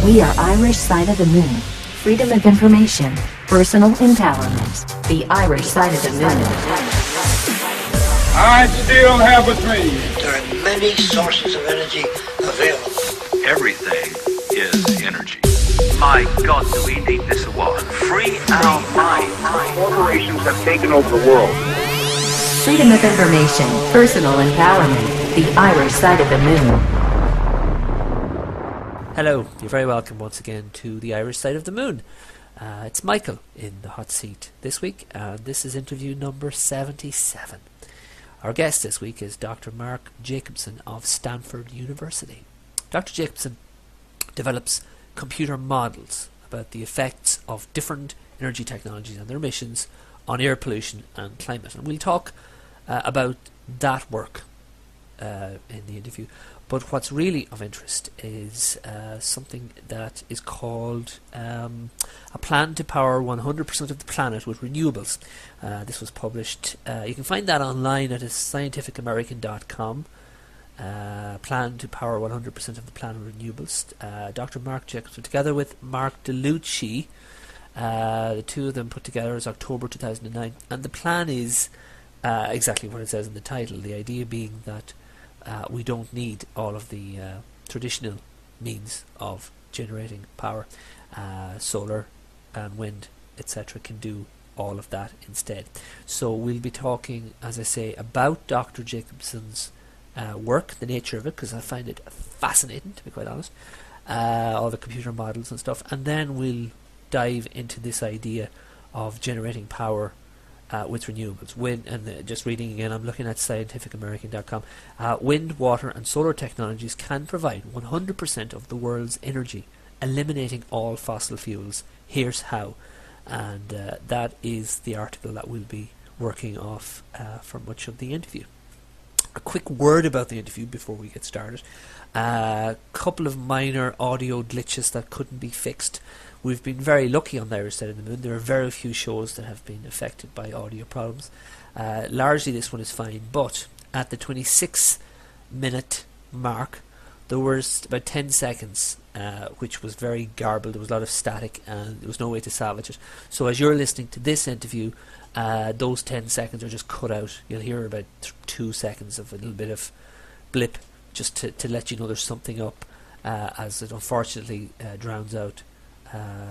We are Irish side of the moon. Freedom of information, personal empowerment. The Irish side of the moon. I still have a dream. There are many sources of energy available. Everything is energy. My God, do we need this war? Free our mind. Corporations have taken over the world. Freedom of information, personal empowerment. The Irish side of the moon. Hello, you're very welcome once again to the Irish side of the moon. It's Michael in the hot seat this week, and this is interview number 77. Our guest this week is Dr. Mark Jacobson of Stanford University. Dr. Jacobson develops computer models about the effects of different energy technologies and their emissions on air pollution and climate. And we'll talk about that work in the interview. But what's really of interest is something that is called a plan to power 100% of the planet with renewables. This was published, you can find that online at scientificamerican.com. Plan to power 100% of the planet with renewables. Dr. Mark Jacobson, together with Mark Delucchi, the two of them put together is October 2009. And the plan is exactly what it says in the title, the idea being that we don't need all of the traditional means of generating power. Solar and wind, etc. can do all of that instead. So we'll be talking, as I say, about Dr. Jacobson's work, the nature of it, because I find it fascinating, to be quite honest, all the computer models and stuff, and then we'll dive into this idea of generating power with renewables. Wind, and just reading again, I'm looking at scientificamerican.com. Wind, water and solar technologies can provide 100% of the world's energy, eliminating all fossil fuels. Here's how. And that is the article that we'll be working off for much of the interview. A quick word about the interview before we get started. A couple of minor audio glitches that couldn't be fixed. We've been very lucky on the Irish side of the moon. There are very few shows that have been affected by audio problems. Largely this one is fine, but at the 26-minute mark there was about 10 seconds which was very garbled. There was a lot of static and there was no way to salvage it. So as you're listening to this interview, those 10 seconds are just cut out. You'll hear about 2 seconds of a little bit of blip just to let you know there's something up, as it unfortunately drowns out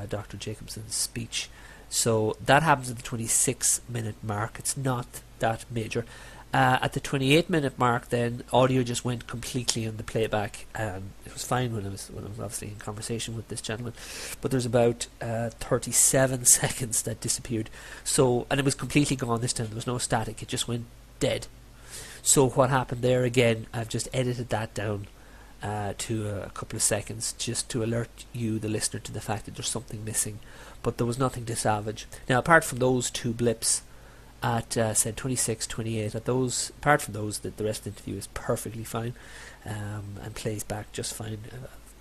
Dr. Jacobson's speech. So that happens at the 26-minute mark. It's not that major. At the 28-minute mark, then audio just went completely on the playback, and it was fine when I was obviously in conversation with this gentleman. But there's about 37 seconds that disappeared. So, and it was completely gone this time. There was no static. It just went dead. So what happened there again? I've just edited that down to a couple of seconds just to alert you, the listener, to the fact that there's something missing, but there was nothing to salvage. Now, apart from those two blips at said 26, 28, apart from those, the rest of the interview is perfectly fine and plays back just fine.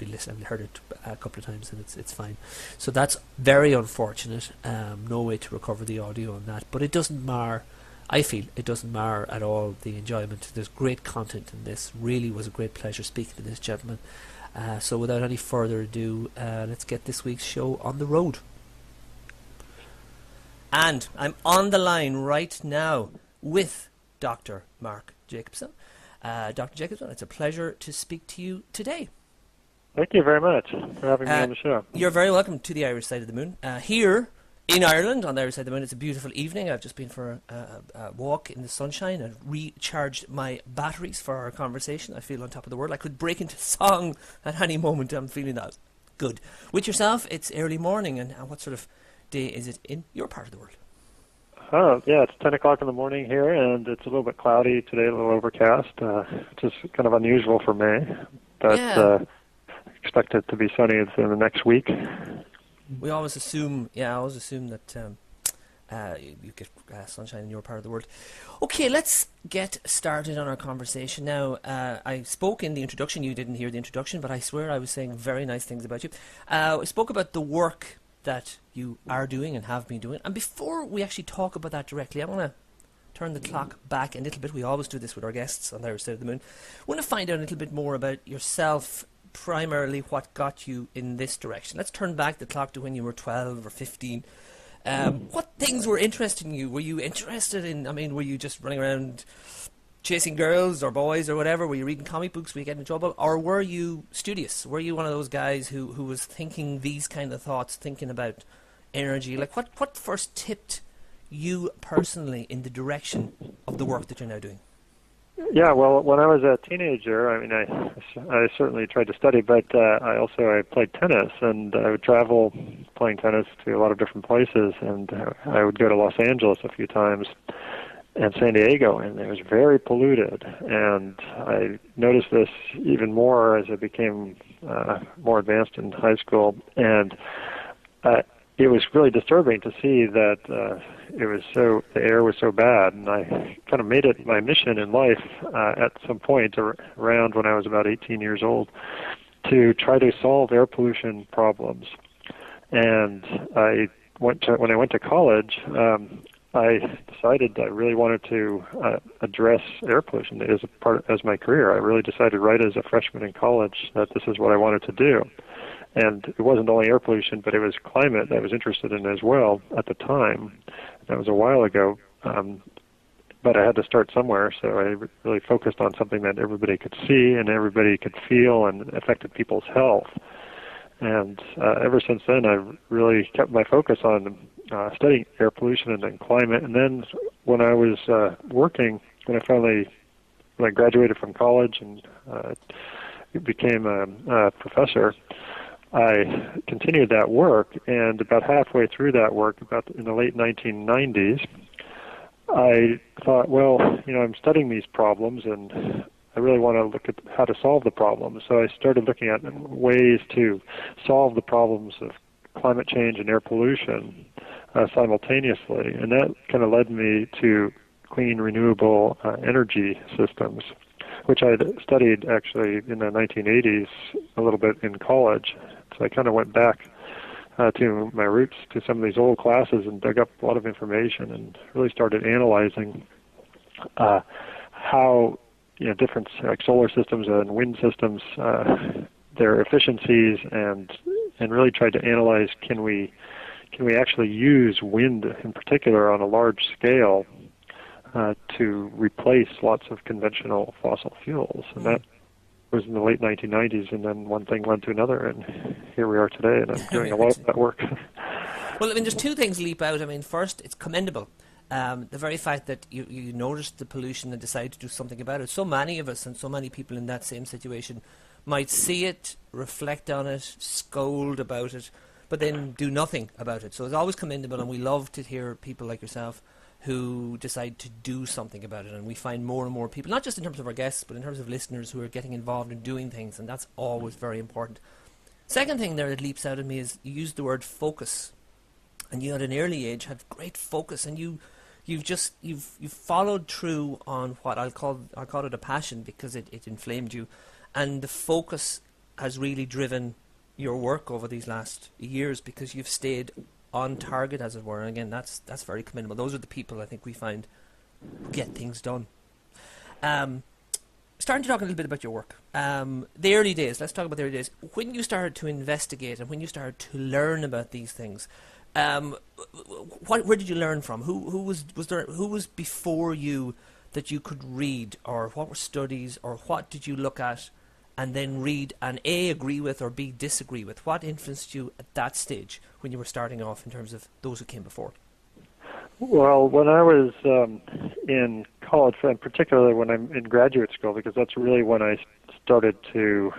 I've heard it a couple of times and it's fine. So that's very unfortunate. No way to recover the audio on that, but it doesn't mar. I feel it doesn't mar at all the enjoyment. There's great content in this. Really was a great pleasure speaking to this gentleman. So without any further ado, let's get this week's show on the road. And I'm on the line right now with Dr. Mark Jacobson. Dr. Jacobson, it's a pleasure to speak to you today. Thank you very much for having me on the show. You're very welcome to the Irish side of the moon. Here in Ireland, on the Irish side of the moon, it's a beautiful evening. I've just been for a walk in the sunshine and recharged my batteries for our conversation. I feel on top of the world. I could break into song at any moment. I'm feeling that good. With yourself, it's early morning, and what sort of day is it in your part of the world? Oh, yeah, it's 10 o'clock in the morning here, and it's a little bit cloudy today, a little overcast, which is kind of unusual for May, but expect it to be sunny in the next week. We always assume, that you get sunshine in your part of the world. Okay, let's get started on our conversation now. I spoke in the introduction. You didn't hear the introduction, but I swear I was saying very nice things about you. I spoke about the work that you are doing and have been doing. And before we actually talk about that directly, I want to turn the clock back a little bit. We always do this with our guests on the Irish side of the moon. I want to find out a little bit more about yourself, primarily what got you in this direction? Let's turn back the clock to when you were 12 or 15. What things were interesting you? Were you interested in, were you just running around chasing girls or boys or whatever? Were you reading comic books? Were you getting in trouble? Or were you studious? Were you one of those guys who was thinking these kind of thoughts, thinking about energy? Like, what first tipped you personally in the direction of the work that you're now doing? Yeah, well, when I was a teenager, I certainly tried to study, but I played tennis, and I would travel playing tennis to a lot of different places, and I would go to Los Angeles a few times and San Diego, and it was very polluted. And I noticed this even more as I became more advanced in high school, and it was really disturbing to see that the air was so bad. And I kind of made it my mission in life at some point around when I was about 18 years old to try to solve air pollution problems. And when I went to college, I decided I really wanted to address air pollution as my career. I really decided right as a freshman in college that this is what I wanted to do. And it wasn't only air pollution, but it was climate that I was interested in as well at the time. That was a while ago, but I had to start somewhere, so I really focused on something that everybody could see and everybody could feel and affected people's health. And ever since then, I've really kept my focus on studying air pollution and then climate. And then when I was working, when I graduated from college and became a professor, I continued that work. And about halfway through that work, about in the late 1990s, I thought, well, I'm studying these problems and I really want to look at how to solve the problems. So I started looking at ways to solve the problems of climate change and air pollution simultaneously. And that kind of led me to clean, renewable energy systems, which I studied actually in the 1980s a little bit in college. So I kind of went back to my roots, to some of these old classes, and dug up a lot of information and really started analyzing how different like solar systems and wind systems, their efficiencies, and really tried to analyze can we actually use wind in particular on a large scale to replace lots of conventional fossil fuels. And that was in the late 1990s, and then one thing led to another, and here we are today, and I'm doing a lot of that work. Well, there's two things leap out. First, it's commendable. The very fact that you noticed the pollution and decided to do something about it. So many of us and so many people in that same situation might see it, reflect on it, scold about it, but then do nothing about it. So it's always commendable, and we love to hear people like yourself who decide to do something about it. And we find more and more people, not just in terms of our guests, but in terms of listeners who are getting involved in doing things, and that's always very important. Second thing there that leaps out at me is you used the word focus. And you at an early age had great focus, and you've followed through on what I'll call it a passion, because it inflamed you, and the focus has really driven your work over these last years, because you've stayed on target, as it were. And again, that's very commendable. Those are the people I think we find who get things done. Starting to talk a little bit about your work. The early days. Let's talk about the early days. When you started to investigate and when you started to learn about these things, where did you learn from? Who was before you that you could read, or what were studies, or what did you look at and then read and A, agree with, or B, disagree with? What influenced you at that stage when you were starting off in terms of those who came before? Well, when I was in college, and particularly when I'm in graduate school, because that's really when I started to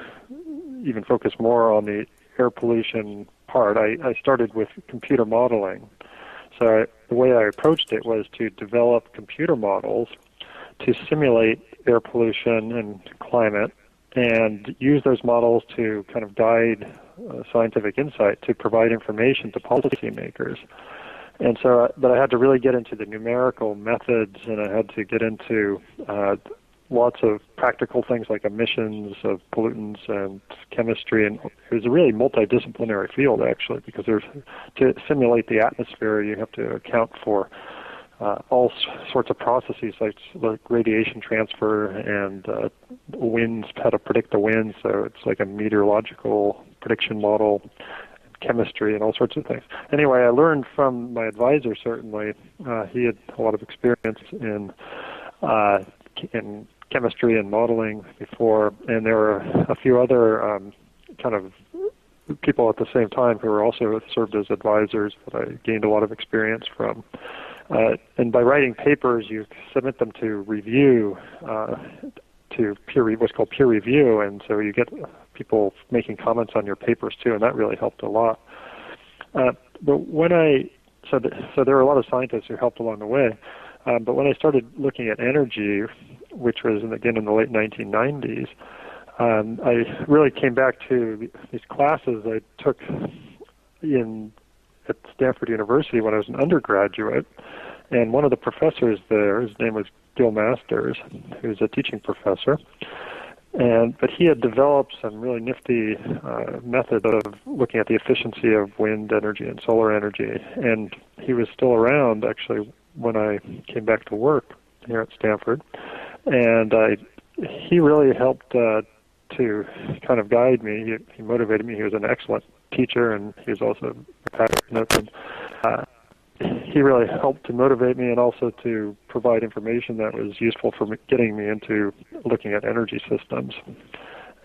even focus more on the air pollution part, I started with computer modeling. So the way I approached it was to develop computer models to simulate air pollution and climate, and use those models to kind of guide scientific insight, to provide information to policymakers. And so, but I had to really get into the numerical methods, and I had to get into lots of practical things like emissions of pollutants and chemistry. And it was a really multidisciplinary field, actually, because to simulate the atmosphere, you have to account for all sorts of processes like radiation transfer and winds, how to predict the winds. So it's like a meteorological prediction model, chemistry, and all sorts of things. Anyway, I learned from my advisor, certainly. He had a lot of experience in chemistry and modeling before, and there were a few other kind of people at the same time who were also served as advisors that I gained a lot of experience from. And by writing papers, you submit them to review, to what's called peer review, and so you get people making comments on your papers too, and that really helped a lot. But so there were a lot of scientists who helped along the way. But when I started looking at energy, which was again in the late 1990s, I really came back to these classes I took at Stanford University when I was an undergraduate, and one of the professors there, his name was Gil Masters, who's a teaching professor, but he had developed some really nifty method of looking at the efficiency of wind energy and solar energy, and he was still around actually when I came back to work here at Stanford, and he really helped to kind of guide me. He motivated me. He was an excellent teacher, and he was also a passionate. And he really helped to motivate me and also to provide information that was useful for getting me into looking at energy systems.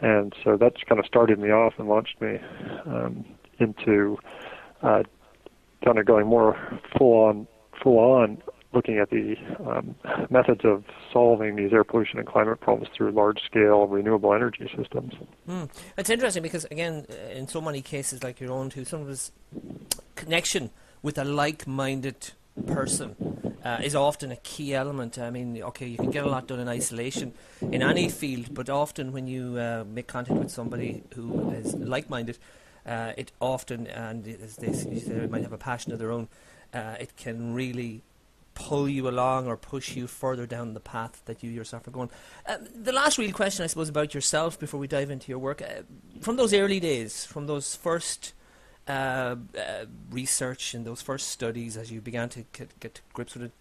And so that's kind of started me off and launched me into kind of going more full on looking at the methods of solving these air pollution and climate problems through large-scale renewable energy systems. It's interesting because, again, in so many cases like your own too, some of this connection with a like-minded person is often a key element. I mean, okay, you can get a lot done in isolation in any field, but often when you make contact with somebody who is like-minded, it often, and as they might have a passion of their own, it can really pull you along or push you further down the path that you yourself are going. The last real question, I suppose, about yourself before we dive into your work, from those early days, from those first research and those first studies as you began to get to grips with it,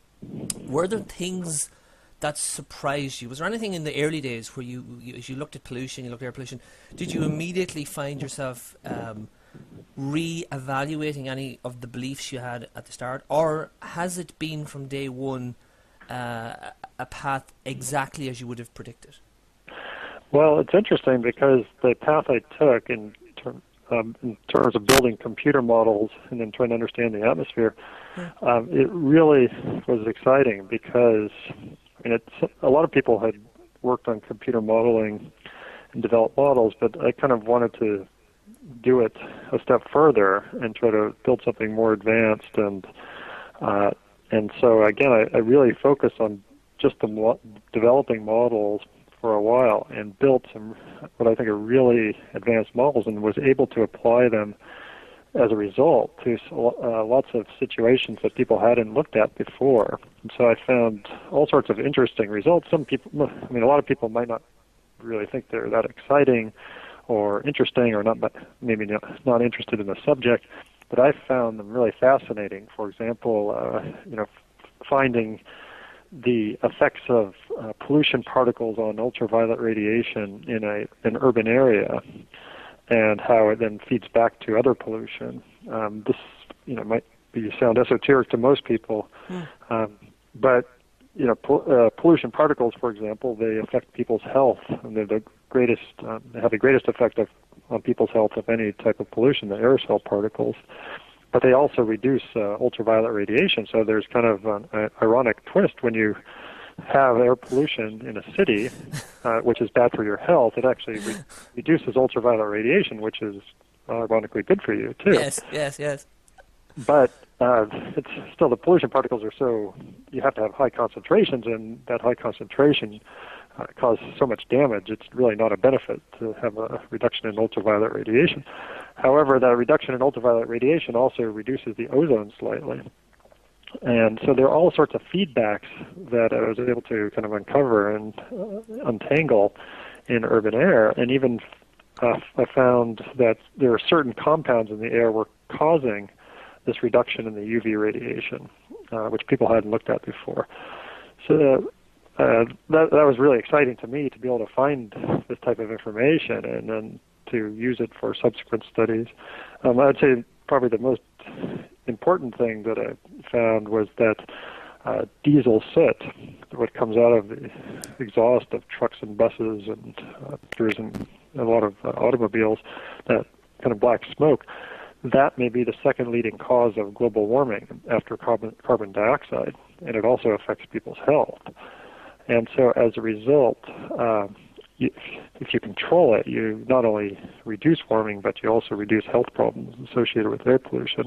were there things that surprised you? Was there anything in the early days where you as you looked at pollution, you looked at air pollution, did you immediately find yourself re-evaluating any of the beliefs you had at the start, or has it been from day one a path exactly as you would have predicted? Well, it's interesting because the path I took in terms of building computer models and then trying to understand the atmosphere, it really was exciting because a lot of people had worked on computer modeling and developed models, but I kind of wanted to do it a step further and try to build something more advanced, and so again I really focused on just developing models for a while and built some what I think are really advanced models and was able to apply them as a result to lots of situations that people hadn't looked at before. And so I found all sorts of interesting results. A lot of people might not really think they're that exciting or interesting, or maybe not interested in the subject, but I found them really fascinating. For example, finding the effects of pollution particles on ultraviolet radiation in an urban area, and how it then feeds back to other pollution. This, might sound esoteric to most people, but pollution particles, for example, they affect people's health, and they're they have the greatest effect on people's health of any type of pollution, the aerosol particles. But they also reduce ultraviolet radiation, so there's kind of an ironic twist when you have air pollution in a city, which is bad for your health. It actually reduces ultraviolet radiation, which is ironically good for you too. Yes. But it's still, the pollution particles are you have to have high concentrations, and that high concentration causes so much damage. It's really not a benefit to have a reduction in ultraviolet radiation. However, that reduction in ultraviolet radiation also reduces the ozone slightly. And so there are all sorts of feedbacks that I was able to kind of uncover and untangle in urban air. And even I found that there are certain compounds in the air were causing this reduction in the UV radiation. which people hadn't looked at before. So that was really exciting to me to be able to find this type of information and then to use it for subsequent studies. I'd say probably the most important thing that I found was that diesel soot, what comes out of the exhaust of trucks and buses and and a lot of automobiles, that kind of black smoke, that may be the second leading cause of global warming after carbon dioxide, and it also affects people's health. And so as a result, if you control it, you not only reduce warming, but you also reduce health problems associated with air pollution.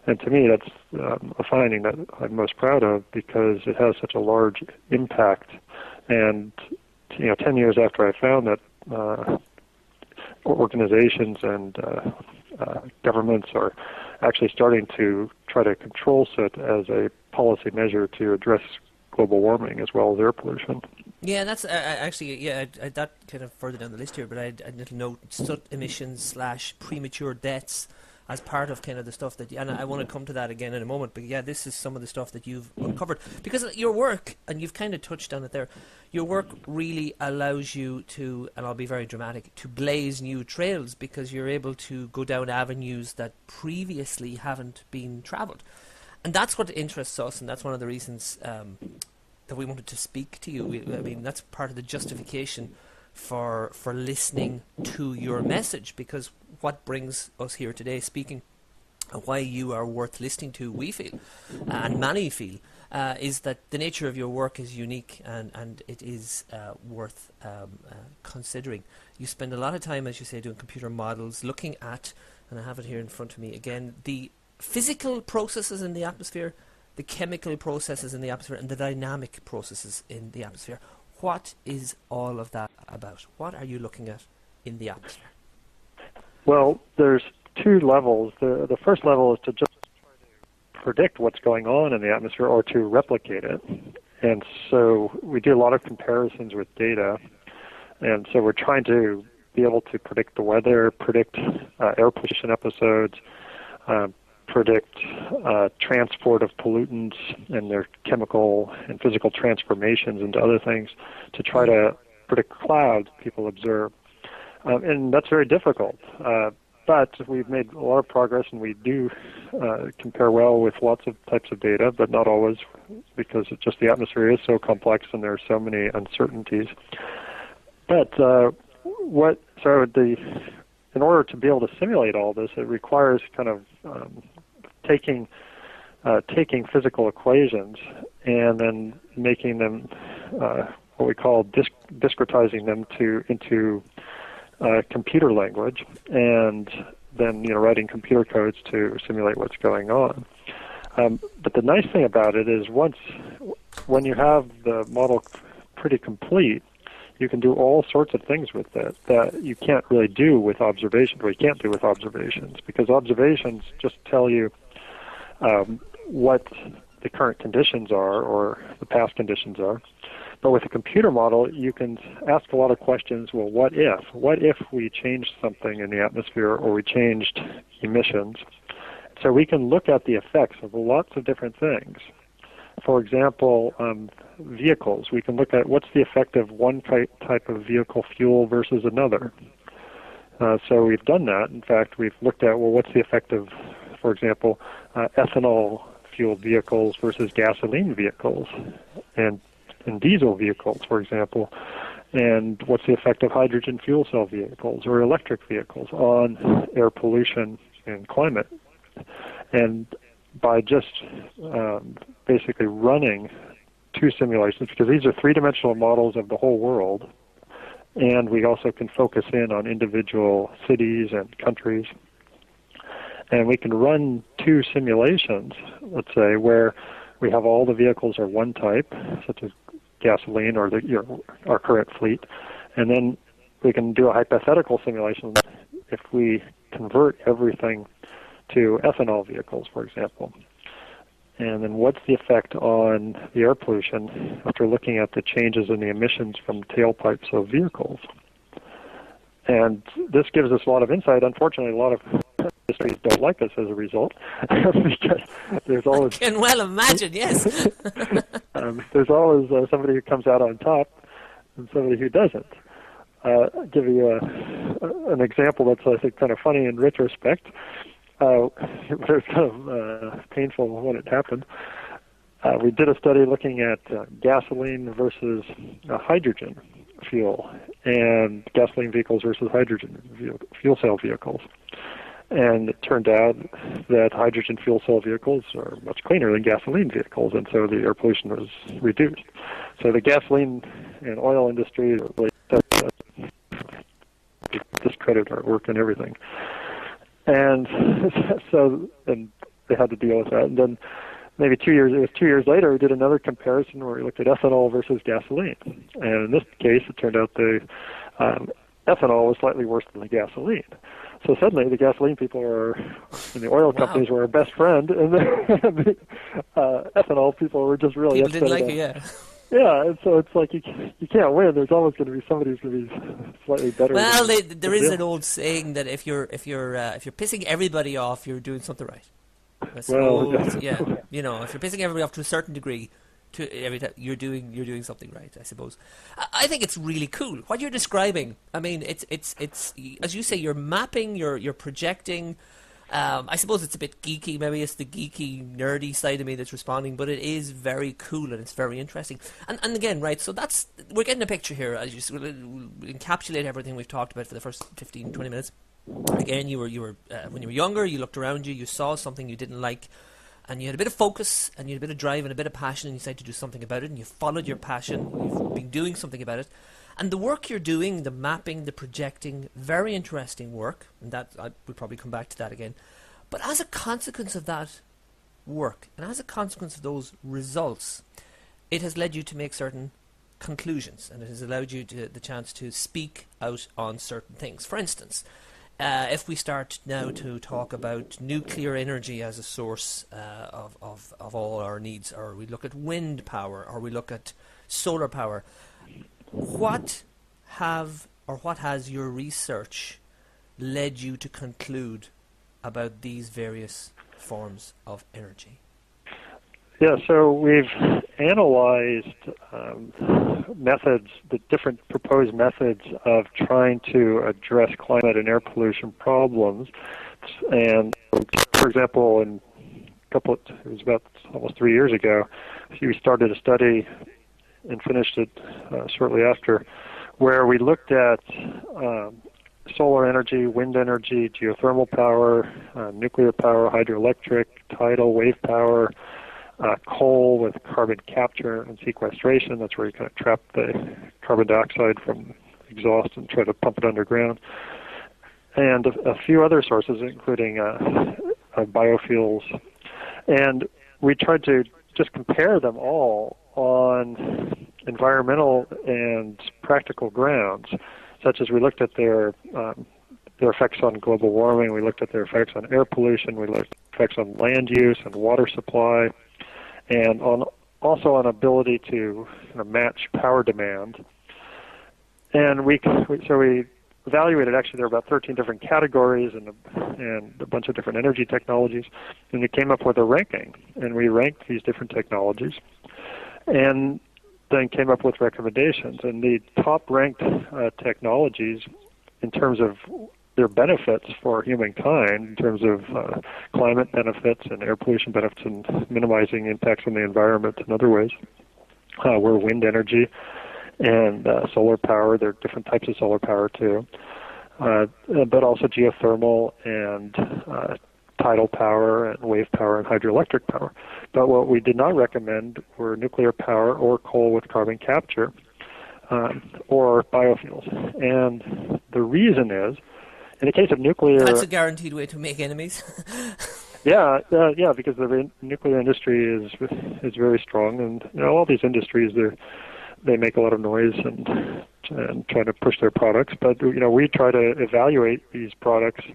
And to me, that's a finding that I'm most proud of because it has such a large impact. And 10 years after I found that, organizations and governments are actually starting to try to control soot as a policy measure to address global warming as well as air pollution. Yeah, that's actually, that kind of further down the list here, but I had a little note, soot emissions / premature deaths as part of kind of the stuff that, and I want to come to that again in a moment, but yeah, this is some of the stuff that you've uncovered. Because your work, and you've kind of touched on it there, your work really allows you to, and I'll be very dramatic, to blaze new trails because you're able to go down avenues that previously haven't been travelled. And that's what interests us, and that's one of the reasons that we wanted to speak to you. I mean, that's part of the justification for listening to your message, because what brings us here today speaking, and why you are worth listening to, we feel, and many feel, is that the nature of your work is unique and it is worth considering. You spend a lot of time, as you say, doing computer models, looking at, and I have it here in front of me again, the physical processes in the atmosphere, the chemical processes in the atmosphere, and the dynamic processes in the atmosphere. What is all of that about? What are you looking at in the atmosphere? Well, there's two levels. The first level is to just try to predict what's going on in the atmosphere or to replicate it. And so we do a lot of comparisons with data. And so we're trying to be able to predict the weather, predict air pollution episodes, predict transport of pollutants and their chemical and physical transformations into other things, to try to predict clouds people observe. And that's very difficult. But we've made a lot of progress, and we do compare well with lots of types of data, but not always, because it's just the atmosphere is so complex and there are so many uncertainties. But in order to be able to simulate all this, it requires kind of taking physical equations and then making them what we call discretizing them into computer language, and then writing computer codes to simulate what's going on. But the nice thing about it is when you have the model pretty complete, you can do all sorts of things with it that you can't really do with observations, or you can't do with observations, because observations just tell you what the current conditions are or the past conditions are. But with a computer model, you can ask a lot of questions. Well, what if? What if we changed something in the atmosphere or we changed emissions? So we can look at the effects of lots of different things. For example, vehicles. We can look at what's the effect of one type of vehicle fuel versus another. So we've done that. In fact, we've looked at, well, what's the effect of, for example, ethanol-fueled vehicles versus gasoline vehicles, and diesel vehicles, for example, and what's the effect of hydrogen fuel cell vehicles or electric vehicles on air pollution and climate. And by just basically running two simulations, because these are three-dimensional models of the whole world, and we also can focus in on individual cities and countries, and we can run two simulations, let's say, where we have all the vehicles are one type, such as gasoline or our current fleet, and then we can do a hypothetical simulation if we convert everything to ethanol vehicles, for example. And then what's the effect on the air pollution after looking at the changes in the emissions from tailpipes of vehicles? And this gives us a lot of insight. Unfortunately, a lot of industries don't like us as a result, because there's always I can well imagine, yes. there's always somebody who comes out on top and somebody who doesn't. I'll give you an example that's, I think, kind of funny in retrospect. It was kind of painful when it happened. We did a study looking at gasoline versus hydrogen fuel, and gasoline vehicles versus hydrogen fuel cell vehicles. And it turned out that hydrogen fuel cell vehicles are much cleaner than gasoline vehicles, and so the air pollution was reduced. So the gasoline and oil industry really discredit our work and everything. And so and they had to deal with that. And then maybe 2 years later, we did another comparison where we looked at ethanol versus gasoline. And in this case, it turned out the ethanol was slightly worse than the gasoline. So suddenly the gasoline people and the oil companies were our best friend, and the ethanol people were just really People upset. didn't like it, yeah. Yeah, and so it's like you can't win. There's always going to be somebody who's going to be slightly better. Well, there is an old saying that if you're pissing everybody off, you're doing something right. I suppose, yeah, if you're pissing everybody off to a certain degree, every time you're doing something right, I suppose. I think it's really cool what you're describing. I mean, it's as you say, you're mapping, you're projecting. I suppose it's a bit geeky. Maybe it's the geeky, nerdy side of me that's responding, but it is very cool and it's very interesting. And again, right, so we're getting a picture here. As you we'll encapsulate everything we've talked about for the first 15, 20 minutes. Again, you were when you were younger, you looked around you, you saw something you didn't like, and you had a bit of focus, and you had a bit of drive and a bit of passion, and you decided to do something about it, and you followed your passion. You've been doing something about it. And the work you're doing, the mapping, the projecting, very interesting work, and we'll probably come back to that again. But as a consequence of that work, and as a consequence of those results, it has led you to make certain conclusions, and it has allowed you the chance to speak out on certain things. For instance, if we start now to talk about nuclear energy as a source of all our needs, or we look at wind power, or we look at solar power, what has your research led you to conclude about these various forms of energy? Yeah, so we've analyzed methods, the different proposed methods of trying to address climate and air pollution problems. And for example, it was about almost 3 years ago, we started a study and finished it shortly after, where we looked at solar energy, wind energy, geothermal power, nuclear power, hydroelectric, tidal, wave power, coal with carbon capture and sequestration. That's where you kind of trap the carbon dioxide from exhaust and try to pump it underground. And a few other sources, including biofuels. And we tried to just compare them all on environmental and practical grounds, such as we looked at their effects on global warming, we looked at their effects on air pollution, we looked at effects on land use and water supply, and also on ability to match power demand. And we evaluated, actually there were about 13 different categories and a bunch of different energy technologies, and we came up with a ranking, and we ranked these different technologies, and then came up with recommendations. And the top ranked technologies in terms of their benefits for humankind, in terms of climate benefits and air pollution benefits and minimizing impacts on the environment in other ways, were wind energy and solar power. There are different types of solar power too, but also geothermal and tidal power and wave power and hydroelectric power. But what we did not recommend were nuclear power or coal with carbon capture or biofuels. And the reason is, in the case of nuclear... That's a guaranteed way to make enemies. Yeah, because the nuclear industry is very strong, and all these industries, they make a lot of noise and try to push their products. But we try to evaluate these products,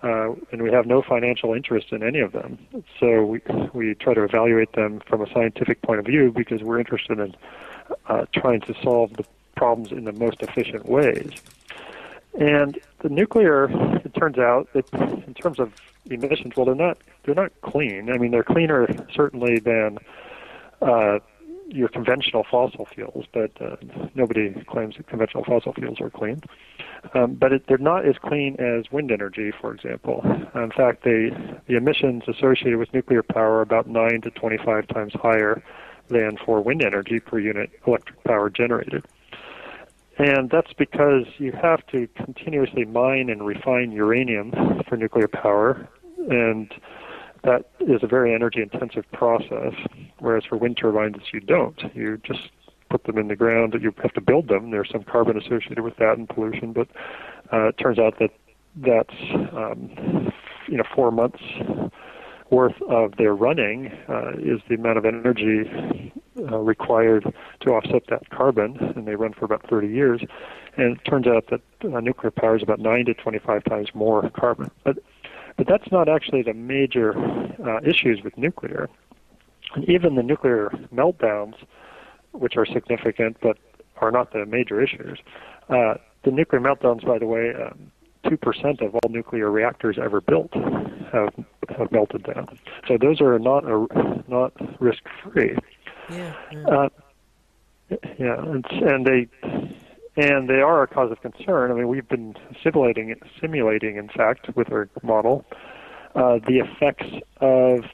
and we have no financial interest in any of them. So we try to evaluate them from a scientific point of view because we're interested in trying to solve the problems in the most efficient ways. And the nuclear, in turns out that in terms of emissions, well, they're not clean. I mean, they're cleaner certainly than your conventional fossil fuels, but nobody claims that conventional fossil fuels are clean. But they're not as clean as wind energy, for example. In fact, the emissions associated with nuclear power are about 9 to 25 times higher than for wind energy per unit electric power generated. And that's because you have to continuously mine and refine uranium for nuclear power, and that is a very energy-intensive process, whereas for wind turbines, you don't. You just put them in the ground, and you have to build them. There's some carbon associated with that and pollution, but it turns out that that's 4 months worth of their running is the amount of energy required to offset that carbon, and they run for about 30 years. And it turns out that nuclear power is about 9 to 25 times more carbon. But that's not actually the major issues with nuclear. And even the nuclear meltdowns, which are significant but are not the major issues, the nuclear meltdowns, by the way, 2% of all nuclear reactors ever built have melted down. So those are not risk-free. And they are a cause of concern. I mean, we've been simulating, in fact, with our model, the effects of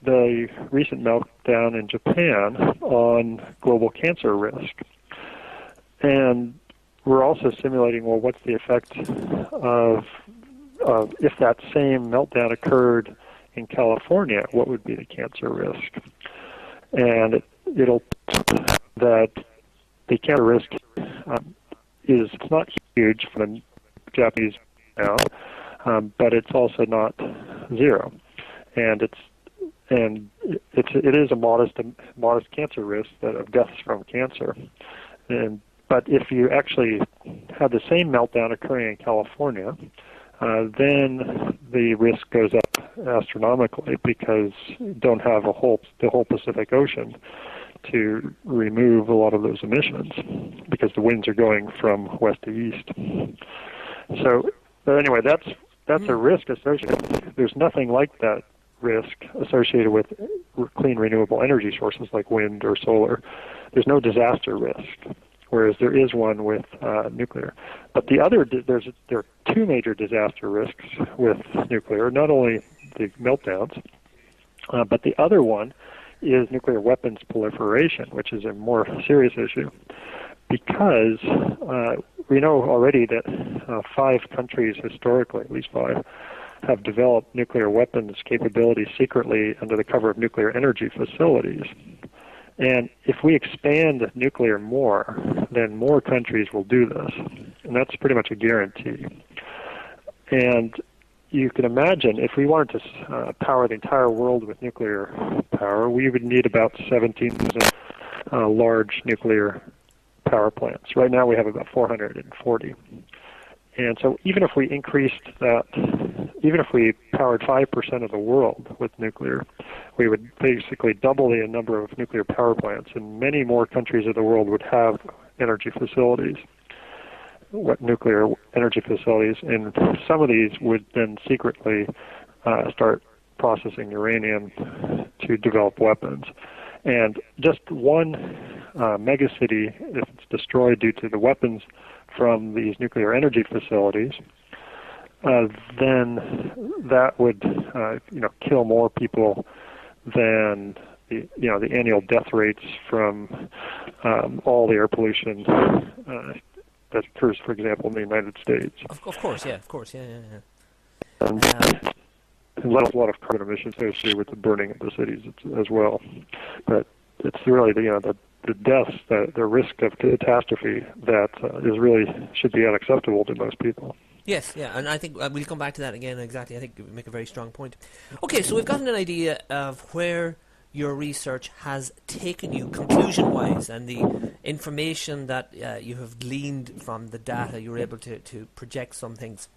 the recent meltdown in Japan on global cancer risk. And we're also simulating, well, what's the effect of if that same meltdown occurred in California, what would be the cancer risk? And it'll that the cancer risk it's not huge for the Japanese now, but it's also not zero, and it is a modest cancer risk of deaths from cancer, but if you actually had the same meltdown occurring in California, then the risk goes up astronomically because you don't have the whole Pacific Ocean to remove a lot of those emissions because the winds are going from west to east. So, but anyway, that's a risk associated. There's nothing like that risk associated with clean renewable energy sources like wind or solar. There's no disaster risk, whereas there is one with nuclear. But there are two major disaster risks with nuclear, not only the meltdowns, but the other one is nuclear weapons proliferation, which is a more serious issue, because we know already that 5 countries historically, at least 5, have developed nuclear weapons capabilities secretly under the cover of nuclear energy facilities. And if we expand nuclear more, then more countries will do this. And that's pretty much a guarantee. And you can imagine if we wanted to power the entire world with nuclear power, we would need about 17,000 large nuclear power plants. Right now we have about 440. And so even if we increased that, even if we powered 5% of the world with nuclear, we would basically double the number of nuclear power plants, and many more countries of the world would have energy facilities, nuclear energy facilities, and some of these would then secretly start processing uranium to develop weapons. And just one megacity, if it's destroyed due to the weapons from these nuclear energy facilities, then that would kill more people than the annual death rates from all the air pollution that occurs, for example, in the United States. Of course. And a lot of carbon emissions associated with the burning of the cities as well. But it's really the deaths, the risk of catastrophe that is really should be unacceptable to most people. Yes, yeah, and I think we'll come back to that again. Exactly, I think you make a very strong point. Okay, so we've gotten an idea of where your research has taken you conclusion-wise, and the information that you have gleaned from the data. You're able to project some things.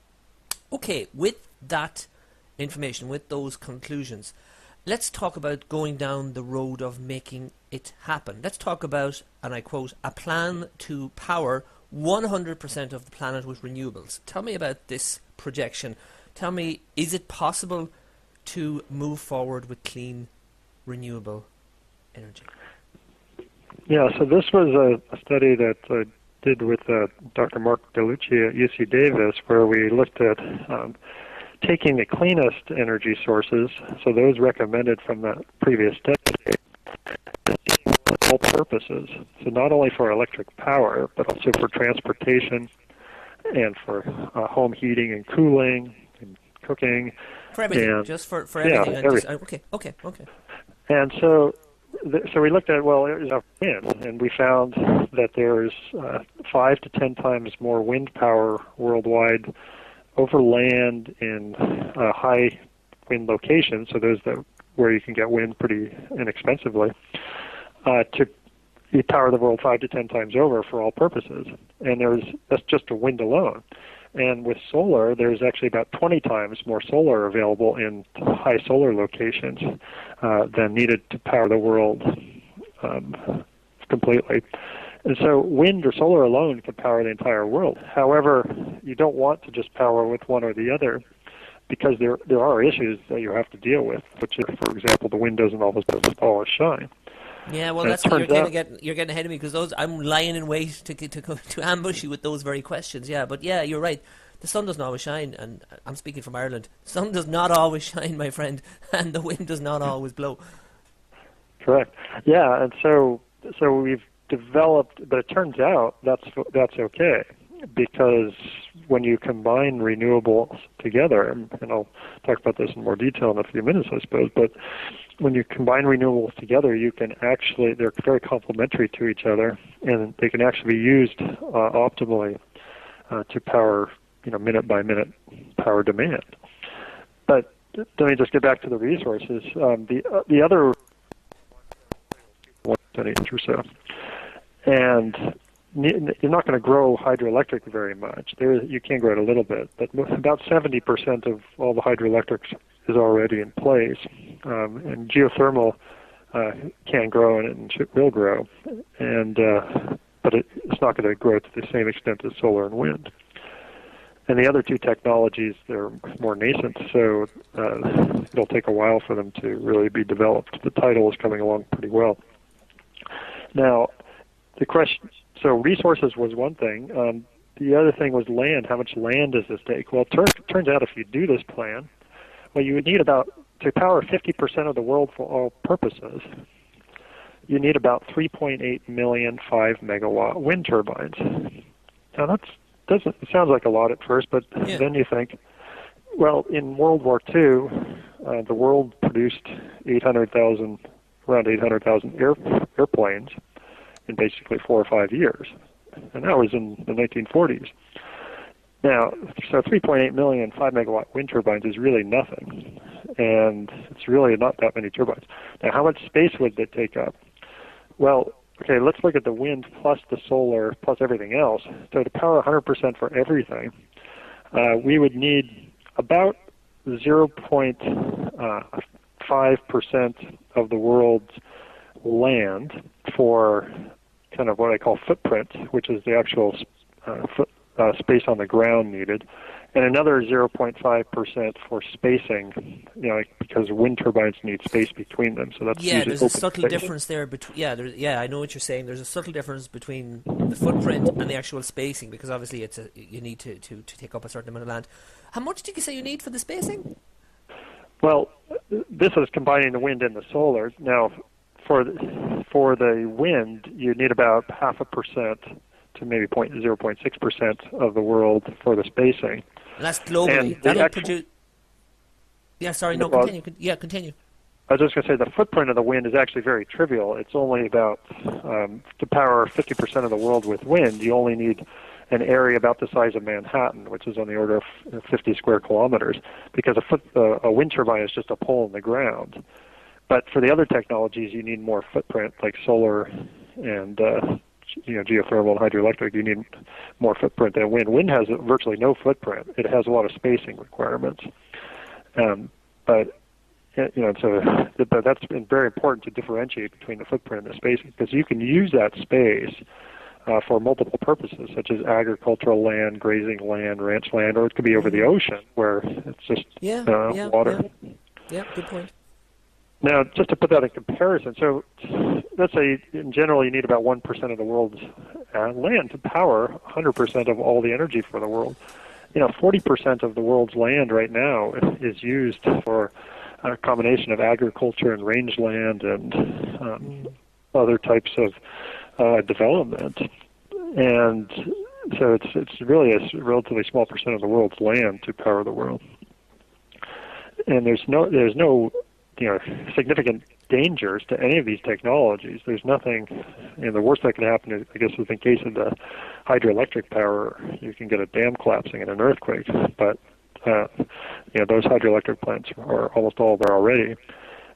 Okay, with that information, with those conclusions, let's talk about going down the road of making it happen. Let's talk about, and I quote, a plan to power 100% of the planet with renewables. Tell me about this projection. tell me, is it possible to move forward with clean, renewable energy? Yeah, so this was a study that I did with Dr. Mark Delucchi at UC Davis, where we looked at taking the cleanest energy sources, so those recommended from that previous decade, for all purposes. So not only for electric power, but also for transportation and for home heating and cooling and cooking. For everything, and, just for everything. Yeah, and everything. Okay. And so we looked at, well, there's a wind, and we found that there's 5 to 10 times more wind power worldwide over land in high wind locations, so those where you can get wind pretty inexpensively, to power the world 5 to 10 times over for all purposes. And that's just a wind alone. And with solar, there's actually about 20 times more solar available in high solar locations than needed to power the world completely. And so wind or solar alone can power the entire world. However, you don't want to just power with one or the other, because there are issues that you have to deal with, which is, for example, the wind doesn't always shine. Yeah, well, And that's you're getting ahead of me, because I'm lying in wait to ambush you with those very questions. Yeah, but yeah, you're right. The sun doesn't always shine, and I'm speaking from Ireland. The sun does not always shine, my friend, and the wind does not always blow. Correct. Yeah, and so we've developed, but it turns out that's okay, because when you combine renewables together, and I'll talk about this in more detail in a few minutes, I suppose, but when you combine renewables together, you can actually, they're very complementary to each other, and they can actually be used optimally to power, minute by minute power demand. But let me just get back to the resources. The other 1 inch or so, and you're not going to grow hydroelectric very much. You can grow it a little bit, but about 70% of all the hydroelectrics is already in place, and geothermal can grow and it will grow, but it's not going to grow to the same extent as solar and wind. And the other two technologies, they're more nascent, so it'll take a while for them to really be developed. The tidal is coming along pretty well. Now, the question, so resources was one thing. The other thing was land. How much land does this take? Well, it turns out if you do this plan, well, you would need to power 50% of the world for all purposes, you need about 3.8 million 5-megawatt wind turbines. Now, it sounds like a lot at first, but then you think, well, in World War II, the world produced around 800,000 airplanes in basically 4 or 5 years, and that was in the 1940s. Now, so 3.8 million 5-megawatt wind turbines is really nothing, and it's really not that many turbines. Now, how much space would that take up? Well, okay, let's look at the wind plus the solar plus everything else. So to power 100% for everything, we would need about 0.5% of the world's land for kind of what I call footprint, which is the actual space on the ground needed, and another 0.5% for spacing, because wind turbines need space between them. So that's there's a subtle difference there between. I know what you're saying. There's a subtle difference between the footprint and the actual spacing, because obviously you need to take up a certain amount of land. How much did you say you need for the spacing? Well, this is combining the wind and the solar. Now, for the wind, you need about 0.5% to maybe 0.6% of the world for the spacing. And that's globally. That'll produce. Yeah, sorry, no, continue. Continue. I was just going to say the footprint of the wind is actually very trivial. It's only about, to power 50% of the world with wind, you only need an area about the size of Manhattan, which is on the order of 50 square kilometers, because a wind turbine is just a pole in the ground. But for the other technologies, you need more footprint, like solar and geothermal and hydroelectric. You need more footprint than wind. Wind has virtually no footprint. It has a lot of spacing requirements. But that's been very important to differentiate between the footprint and the spacing, because you can use that space for multiple purposes, such as agricultural land, grazing land, ranch land, or it could be over the ocean where it's just water. Yeah, good point. Now, just to put that in comparison, so let's say in general you need about 1% of the world's land to power 100% of all the energy for the world. 40% of the world's land right now is used for a combination of agriculture and rangeland and other types of development, and so it's really a relatively small percent of the world's land to power the world. And there's no significant dangers to any of these technologies. There's nothing. The worst that can happen is, I guess, in the case of the hydroelectric power, you can get a dam collapsing and an earthquake. But those hydroelectric plants are almost all there already.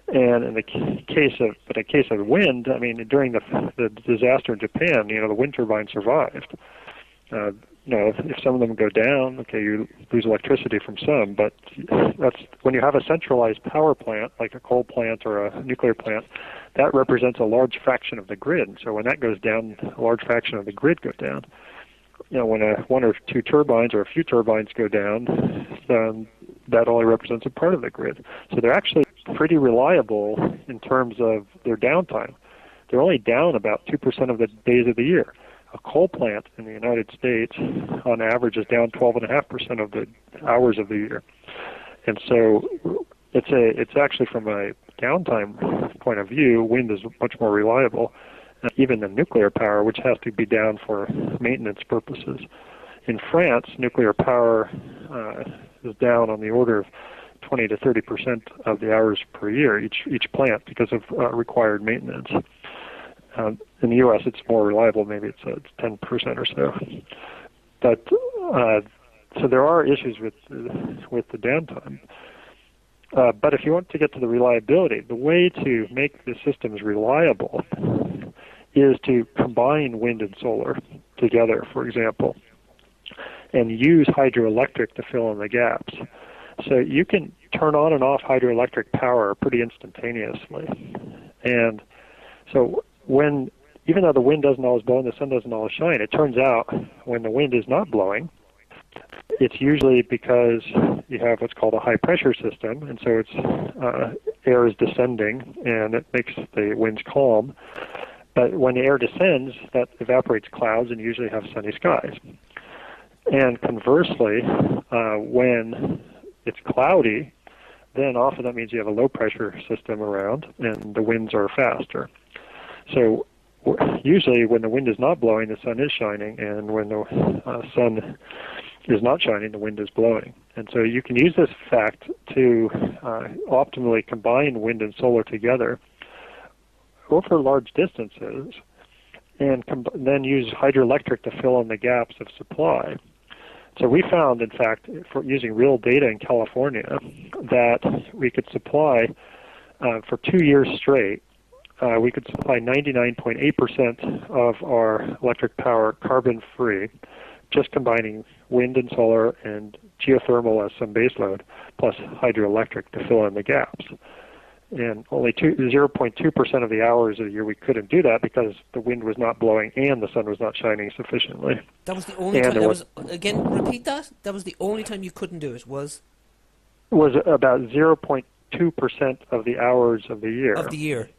And in the case of wind, I mean, during the disaster in Japan, the wind turbine survived. If some of them go down, okay, you lose electricity from some, but that's when you have a centralized power plant, like a coal plant or a nuclear plant, that represents a large fraction of the grid. So when that goes down, a large fraction of the grid goes down. When one or two turbines or a few turbines go down, that only represents a part of the grid. So they're actually pretty reliable in terms of their downtime. They're only down about 2% of the days of the year. A coal plant in the United States, on average, is down 12.5% of the hours of the year. And so it's actually, from a downtime point of view, wind is much more reliable. Even the nuclear power, which has to be down for maintenance purposes. In France, nuclear power is down on the order of 20 to 30% of the hours per year, each plant, because of required maintenance. In the U.S., it's more reliable. Maybe it's 10% or so. But so there are issues with the downtime. But if you want to get to the reliability, the way to make the systems reliable is to combine wind and solar together, for example, and use hydroelectric to fill in the gaps. So you can turn on and off hydroelectric power pretty instantaneously. And so even though the wind doesn't always blow and the sun doesn't always shine, it turns out when the wind is not blowing, it's usually because you have what's called a high pressure system, and so air is descending and it makes the winds calm. But when the air descends, that evaporates clouds and usually have sunny skies. And conversely, when it's cloudy, then often that means you have a low pressure system around and the winds are faster. So usually when the wind is not blowing, the sun is shining, and when the sun is not shining, the wind is blowing. And so you can use this fact to optimally combine wind and solar together over large distances, and then use hydroelectric to fill in the gaps of supply. So we found, in fact, for using real data in California, that we could supply for 2 years straight, we could supply 99.8% of our electric power carbon-free, just combining wind and solar and geothermal as some baseload, plus hydroelectric to fill in the gaps. And only 0.2% of the hours of the year we couldn't do that because the wind was not blowing and the sun was not shining sufficiently. That was the only time. Again, repeat that. That was the only time you couldn't do it. Was about 0.2% of the hours of the year. Of the year.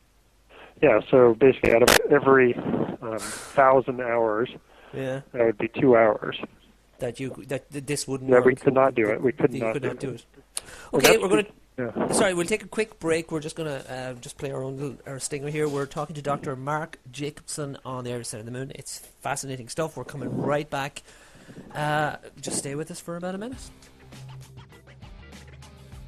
Yeah. So basically, out of every 1,000 hours, that would be 2 hours. That this wouldn't. Yeah, work. we could not do it. We could not do it. Okay, we're going to. Yeah. Sorry, we'll take a quick break. We're just going to just play our stinger here. We're talking to Dr. Mark Jacobson on the Irish Side of the Moon. It's fascinating stuff. We're coming right back. Just stay with us for about a minute.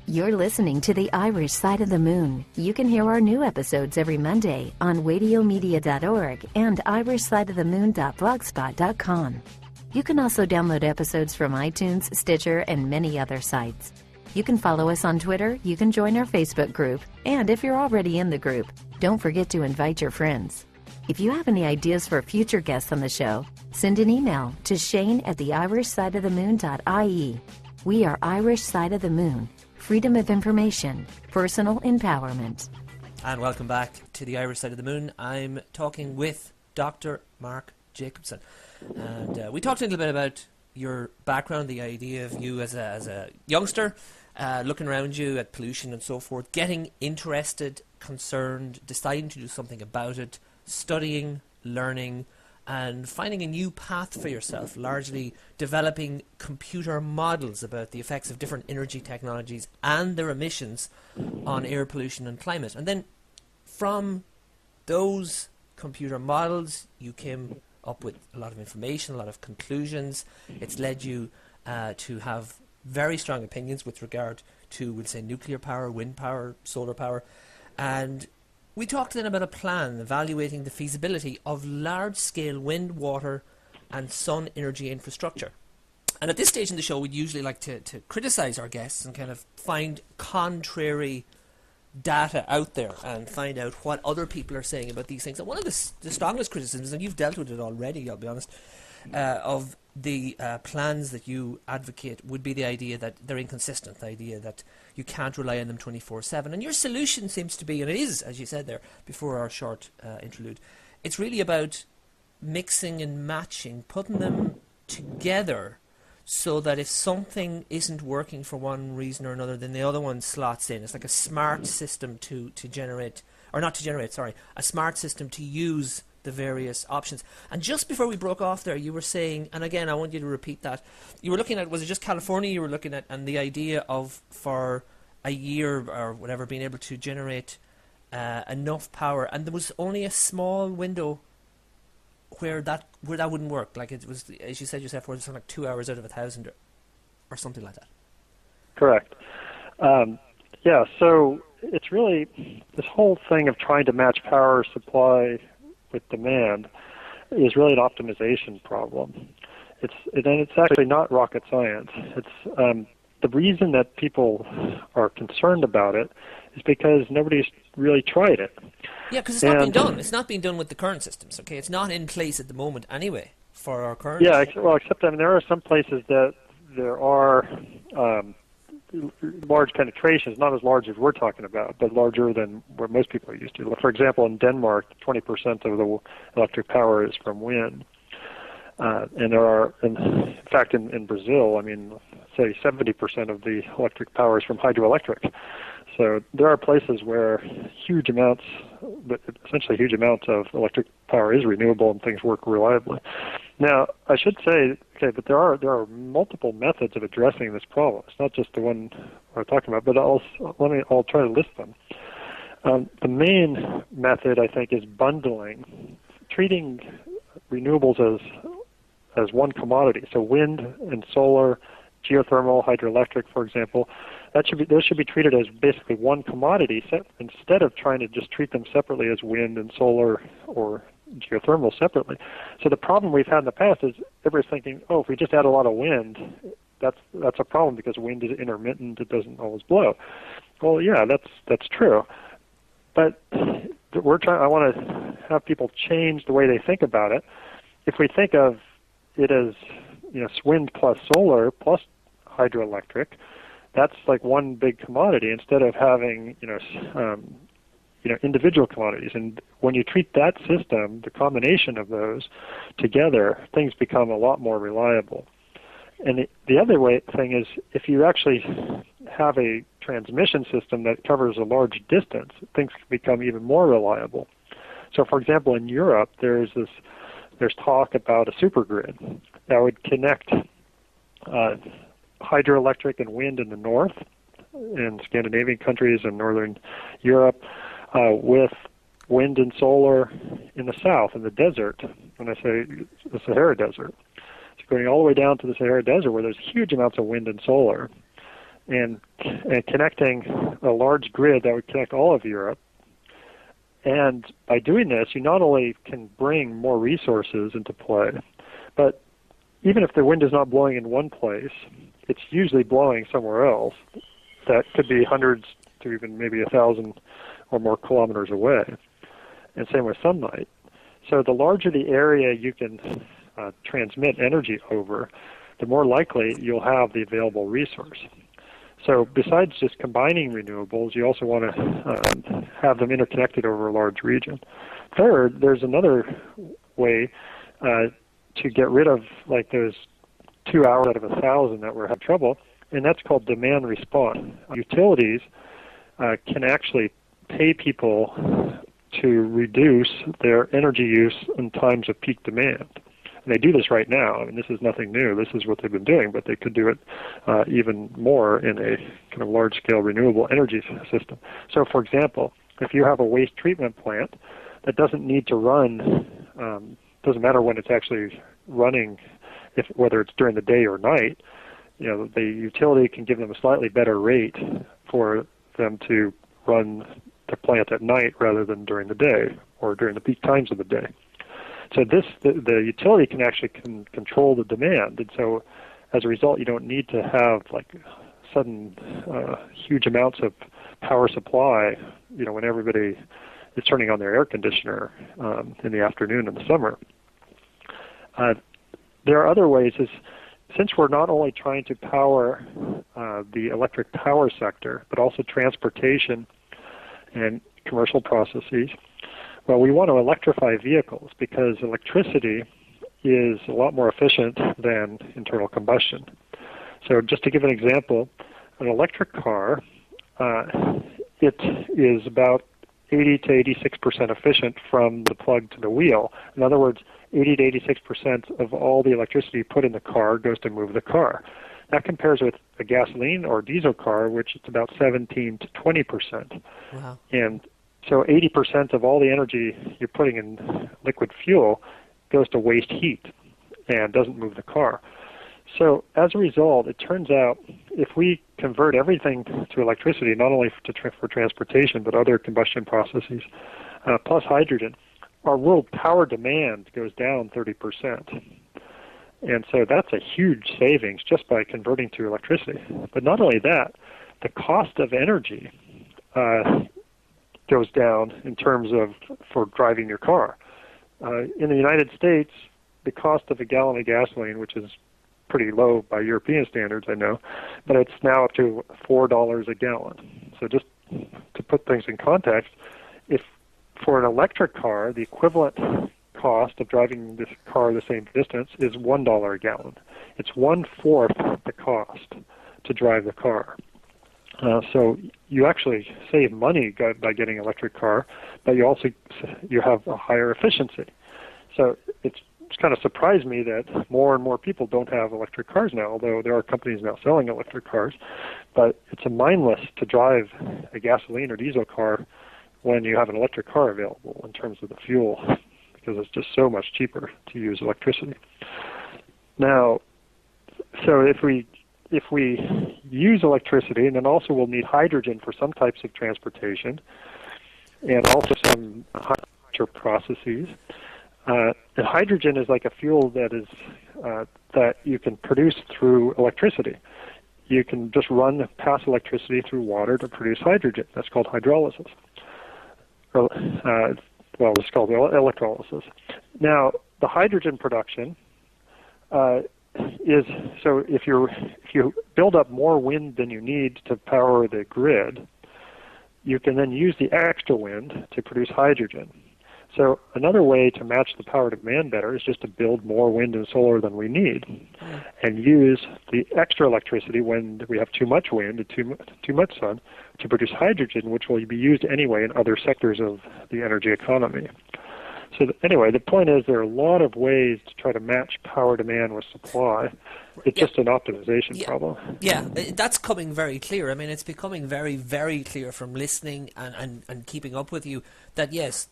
You're listening to the Irish Side of the Moon. You can hear our new episodes every Monday on radiomedia.org and irishsideofthemoon.blogspot.com. You can also download episodes from iTunes, Stitcher, and many other sites. You can follow us on Twitter, you can join our Facebook group, and if you're already in the group, don't forget to invite your friends. If you have any ideas for future guests on the show, send an email to shane@theirishsideofthemoon.ie. We are Irish Side of the Moon. Freedom of information, personal empowerment. And welcome back to the Irish Side of the Moon. I'm talking with Dr. Mark Jacobson. And we talked a little bit about your background, the idea of you as a youngster, looking around you at pollution and so forth, getting interested, concerned, deciding to do something about it, studying, learning, and finding a new path for yourself, largely developing computer models about the effects of different energy technologies and their emissions on air pollution and climate. And then from those computer models, you came up with a lot of information, a lot of conclusions. It's led you to have very strong opinions with regard to, we'll say, nuclear power, wind power, solar power. And we talked then about a plan evaluating the feasibility of large-scale wind, water and sun energy infrastructure. And at this stage in the show, we'd usually like to criticize our guests and kind of find contrary data out there and find out what other people are saying about these things. And one of the strongest criticisms, and you've dealt with it already, I'll be honest, of the plans that you advocate would be the idea that they're inconsistent, the idea that you can't rely on them 24/7. And your solution seems to be, and it is, as you said there before our short interlude, it's really about mixing and matching, putting them together so that if something isn't working for one reason or another, then the other one slots in. It's like a smart system to generate, or not to generate, sorry, a smart system to use the various options. And just before we broke off there, you were saying, and again, I want you to repeat that, you were looking at, was it just California you were looking at, and the idea of, for a year or whatever, being able to generate enough power, and there was only a small window where that wouldn't work. Like it was, as you said yourself, where it's like 2 hours out of 1,000 or something like that. Correct. Yeah, so it's really this whole thing of trying to match power supply with demand is really an optimization problem. It's actually not rocket science. It's the reason that people are concerned about it is because nobody's really tried it. Yeah, because it's not being done. It's not being done with the current systems. Okay, it's not in place at the moment anyway for our current. Yeah, well, except I mean there are some places that there are large penetrations, not as large as we're talking about, but larger than where most people are used to. For example, in Denmark, 20% of the electric power is from wind. And there are, in fact, in Brazil, I mean, say 70% of the electric power is from hydroelectric. So there are places where huge amounts, but essentially huge amounts of electric power is renewable and things work reliably. Now, I should say, okay, but there are multiple methods of addressing this problem. It's not just the one we're talking about, but I'll try to list them. The main method, I think, is bundling, treating renewables as one commodity. So wind and solar, geothermal, hydroelectric, for example, those should be treated as basically one commodity instead of trying to just treat them separately as wind and solar or geothermal separately. So the problem we've had in the past is everybody's thinking, oh, if we just add a lot of wind, that's a problem because wind is intermittent, it doesn't always blow. Well, yeah, that's true. But I want to have people change the way they think about it. If we think of it as, wind plus solar plus hydroelectric, that's like one big commodity instead of having, individual commodities. And when you treat that system, the combination of those together, things become a lot more reliable. And the other thing is, if you actually have a transmission system that covers a large distance, things can become even more reliable. So, for example, in Europe, there's talk about a supergrid that would connect hydroelectric and wind in the north, in Scandinavian countries and northern Europe, with wind and solar in the south, in the desert. When I say the Sahara Desert, it's going all the way down to the Sahara Desert where there's huge amounts of wind and solar, and connecting a large grid that would connect all of Europe. And by doing this, you not only can bring more resources into play, but even if the wind is not blowing in one place, it's usually blowing somewhere else that could be hundreds to even maybe 1,000 or more kilometers away. And same with sunlight. So the larger the area you can transmit energy over, the more likely you'll have the available resource. So besides just combining renewables, you also want to have them interconnected over a large region. Third, there's another way to get rid of like those 2 hours out of 1,000 that were having trouble, and that's called demand response. Utilities can actually pay people to reduce their energy use in times of peak demand. And they do this right now. I mean, this is nothing new. This is what they've been doing, but they could do it even more in a kind of large-scale renewable energy system. So, for example, if you have a waste treatment plant that doesn't need to run, doesn't matter when it's actually running, whether it's during the day or night, the utility can give them a slightly better rate for them to run the plant at night rather than during the day or during the peak times of the day. So the utility can actually control the demand, and so as a result, you don't need to have like sudden huge amounts of power supply. When everybody is turning on their air conditioner in the afternoon in the summer. There are other ways. Since we're not only trying to power the electric power sector, but also transportation and commercial processes, well, we want to electrify vehicles because electricity is a lot more efficient than internal combustion. So just to give an example, an electric car, it is about 80 to 86% efficient from the plug to the wheel. In other words, 80 to 86% of all the electricity put in the car goes to move the car. That compares with a gasoline or diesel car, which is about 17 to 20%. Wow. And so 80% of all the energy you're putting in liquid fuel goes to waste heat and doesn't move the car. So as a result, it turns out if we convert everything to electricity, not only for transportation, but other combustion processes, plus hydrogen, our world power demand goes down 30%. And so that's a huge savings just by converting to electricity. But not only that, the cost of energy goes down in terms of for driving your car. In the United States, the cost of a gallon of gasoline, which is pretty low by European standards, I know, but it's now up to $4 a gallon. So just to put things in context, if for an electric car, the equivalent cost of driving this car the same distance is $1 a gallon. It's 1/4 the cost to drive the car. So you actually save money by getting an electric car, but you have a higher efficiency. So it's kind of surprised me that more and more people don't have electric cars now, although there are companies now selling electric cars. But it's mindless to drive a gasoline or diesel car when you have an electric car available in terms of the fuel, because it's just so much cheaper to use electricity. Now, so if we use electricity, and then also we'll need hydrogen for some types of transportation, and also some hydrogen processes. And hydrogen is like a fuel that is that you can produce through electricity. You can just pass electricity through water to produce hydrogen. That's called hydrolysis. It's called electrolysis. Now, the hydrogen production is so if you build up more wind than you need to power the grid, you can then use the extra wind to produce hydrogen. So another way to match the power demand better is just to build more wind and solar than we need, and use the extra electricity when we have too much wind and too much sun to produce hydrogen, which will be used anyway in other sectors of the energy economy. So anyway, the point is there are a lot of ways to try to match power demand with supply. It's just an optimization problem. Yeah, that's coming very clear. I mean, it's becoming very, very clear from listening and keeping up with you that, yes,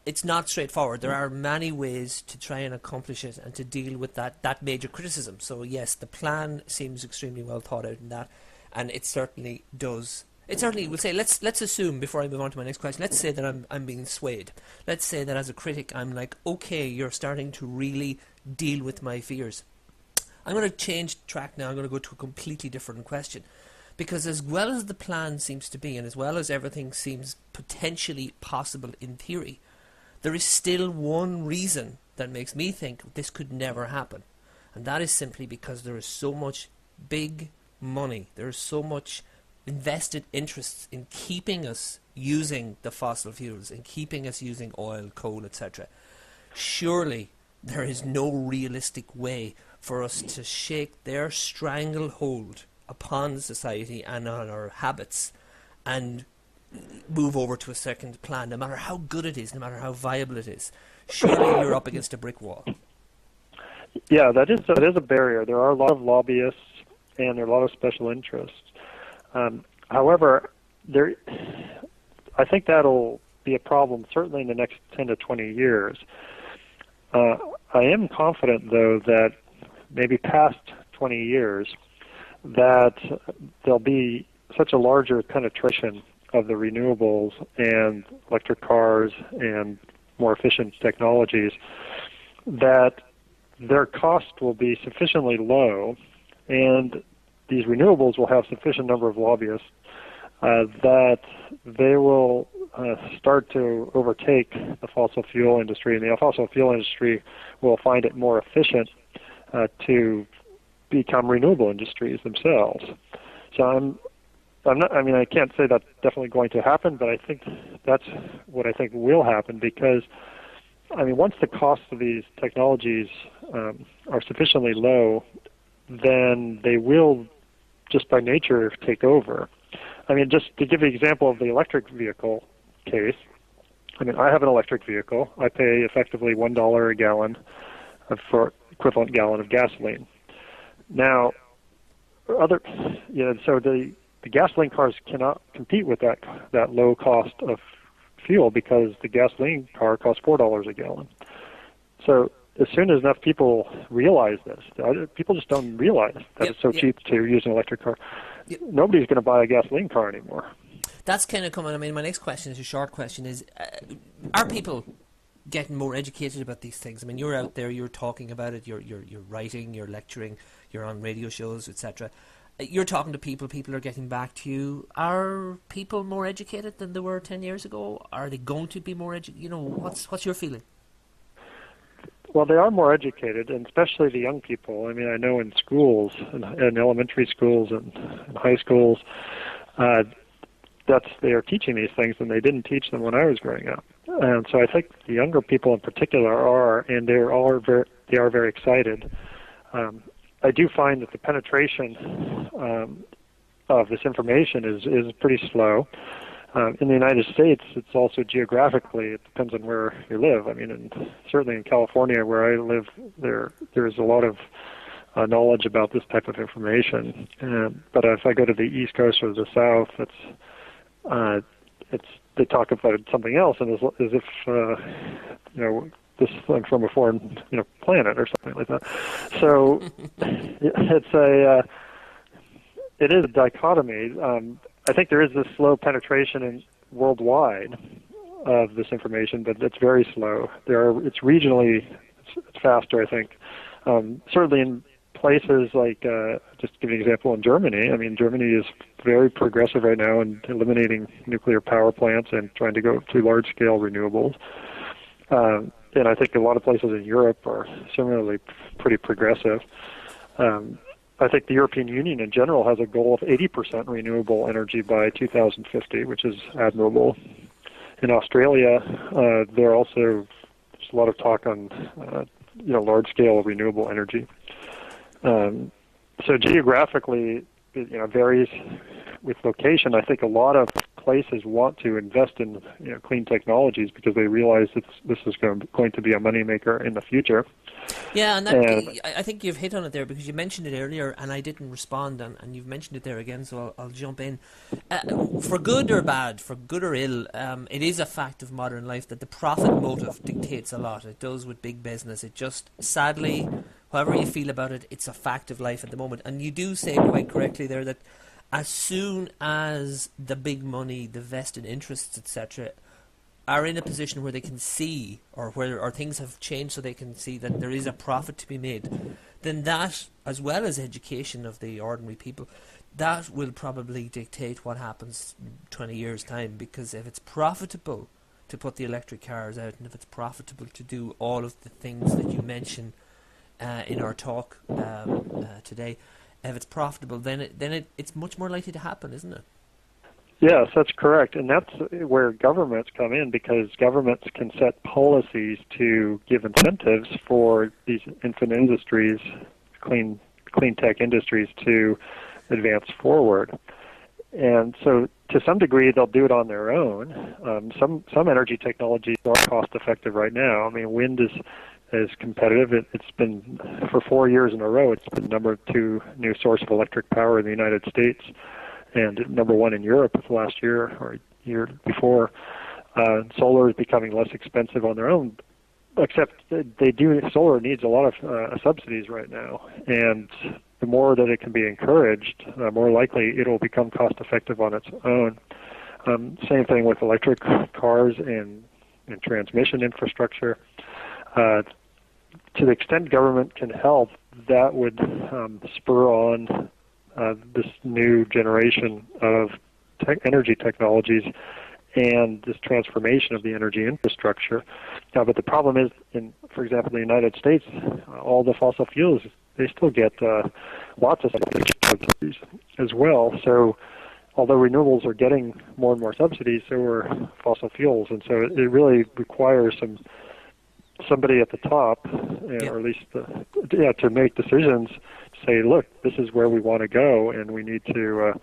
it's not straightforward. There are many ways to try and accomplish it and to deal with that major criticism. So, yes, the plan seems extremely well thought out in that, and it certainly does. It certainly will say, let's assume, before I move on to my next question, let's say that I'm being swayed. Let's say that as a critic, I'm like, okay, you're starting to really deal with my fears. I'm going to change track now. I'm going to go to a completely different question. Because as well as the plan seems to be, and as well as everything seems potentially possible in theory, there is still one reason that makes me think this could never happen. And that is simply because there is so much big money. There is so much invested interests in keeping us using the fossil fuels, in keeping us using oil, coal, etc. Surely there is no realistic way for us to shake their stranglehold upon society and on our habits and move over to a second plan, no matter how good it is, no matter how viable it is. Surely you're up against a brick wall. Yeah, that is a barrier. There are a lot of lobbyists and there are a lot of special interests. However, I think that'll be a problem certainly in the next 10 to 20 years. I am confident, though, that maybe past 20 years, that there'll be such a larger penetration of the renewables and electric cars and more efficient technologies that their cost will be sufficiently low, and these renewables will have sufficient number of lobbyists that they will start to overtake the fossil fuel industry, and the fossil fuel industry will find it more efficient to become renewable industries themselves. So I'm not. I mean, I can't say that's definitely going to happen, but I think that's what I think will happen, because I mean, once the costs of these technologies are sufficiently low, then they will, just by nature, take over. I mean, just to give you an example of the electric vehicle case, I mean, I have an electric vehicle. I pay effectively $1 a gallon for equivalent gallon of gasoline. Now, so the gasoline cars cannot compete with that low cost of fuel, because the gasoline car costs $4 a gallon. So as soon as enough people realize this, people just don't realize that it's so cheap to use an electric car. Nobody's going to buy a gasoline car anymore. That's kind of coming. I mean, my next question is a short question: are people getting more educated about these things? I mean, you're out there, you're talking about it, you're writing, you're lecturing, you're on radio shows, etc. You're talking to people. People are getting back to you. Are people more educated than they were 10 years ago? Are they going to be more educated? You know, what's your feeling? Well, they are more educated, and especially the young people. I mean, I know in schools, in elementary schools and in high schools, they are teaching these things, and they didn't teach them when I was growing up. And so I think the younger people in particular are, and they are very excited. I do find that the penetration of this information is pretty slow. In the United States, it's also geographically, it depends on where you live. I mean, certainly in California, where I live, there's a lot of knowledge about this type of information. But if I go to the East Coast or the South, they talk about something else, and as if I'm from a foreign planet or something like that. So it is a dichotomy. I think there is this slow penetration worldwide of this information, but it's very slow. It's regionally, it's faster, I think. Certainly in places like, just to give you an example, in Germany. I mean, Germany is very progressive right now in eliminating nuclear power plants and trying to go to large-scale renewables. And I think a lot of places in Europe are similarly pretty progressive. I think the European Union in general has a goal of 80% renewable energy by 2050, which is admirable. In Australia, there's a lot of talk on large-scale renewable energy. So geographically, it varies with location. I think a lot of places want to invest in clean technologies because they realize that this is going to be a moneymaker in the future. Yeah, and I think you've hit on it there, because you mentioned it earlier and I didn't respond, and you've mentioned it there again, so I'll jump in. For good or bad, for good or ill, it is a fact of modern life that the profit motive dictates a lot. It does with big business. It just, sadly, however you feel about it, it's a fact of life at the moment. And you do say quite correctly there that as soon as the big money, the vested interests, etc., are in a position where they can see, or things have changed so they can see that there is a profit to be made, then that, as well as education of the ordinary people, that will probably dictate what happens in 20 years' time. Because if it's profitable to put the electric cars out, and if it's profitable to do all of the things that you mention in our talk today, if it's profitable, then it's much more likely to happen, isn't it? Yes, that's correct, and that's where governments come in, because governments can set policies to give incentives for these infant industries, clean tech industries, to advance forward. And so, to some degree, they'll do it on their own. Some energy technologies are cost effective right now. I mean, wind is competitive. It's been, for 4 years in a row, it's been number 2 new source of electric power in the United States, and number 1 in Europe last year or year before. Solar is becoming less expensive on their own, except solar needs a lot of subsidies right now, and the more that it can be encouraged, more likely it'll become cost effective on its own. Same thing with electric cars and transmission infrastructure. To the extent government can help, that would spur on this new generation of energy technologies and this transformation of the energy infrastructure. But the problem is, for example, in the United States, all the fossil fuels, they still get lots of subsidies as well. So although renewables are getting more and more subsidies, so are fossil fuels. And so it really requires somebody at the top, or at least to make decisions, to say, look, this is where we want to go, and we need to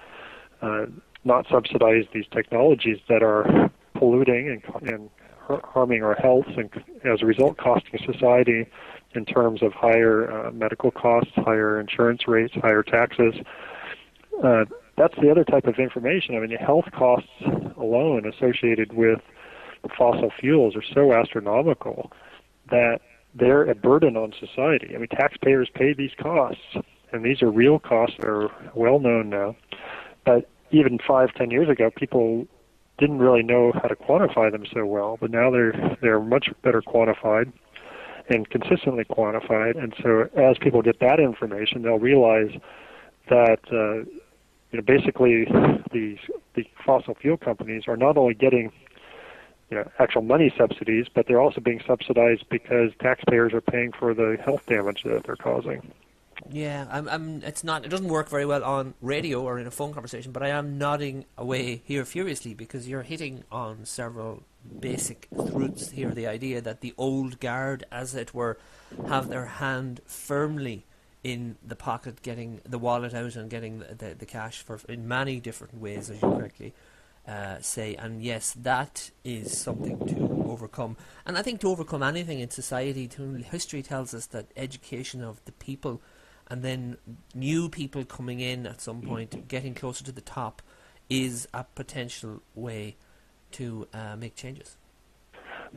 not subsidize these technologies that are polluting and harming our health, and as a result costing society in terms of higher medical costs, higher insurance rates, higher taxes. That's the other type of information. I mean, the health costs alone associated with fossil fuels are so astronomical that they're a burden on society. I mean, taxpayers pay these costs, and these are real costs that are well known now. But even 5-10 years ago, people didn't really know how to quantify them so well, but now they're much better quantified and consistently quantified. And so as people get that information, they'll realize that basically the fossil fuel companies are not only getting actual money subsidies, but they're also being subsidized because taxpayers are paying for the health damage that they're causing. Yeah, it doesn't work very well on radio or in a phone conversation, but I am nodding away here furiously because you're hitting on several basic truths here. The idea that the old guard, as it were, have their hand firmly in the pocket, getting the wallet out and getting the cash in many different ways, as you correctly say. And yes, that is something to overcome. And I think to overcome anything in society, history tells us that education of the people, and then new people coming in at some point, getting closer to the top, is a potential way to make changes.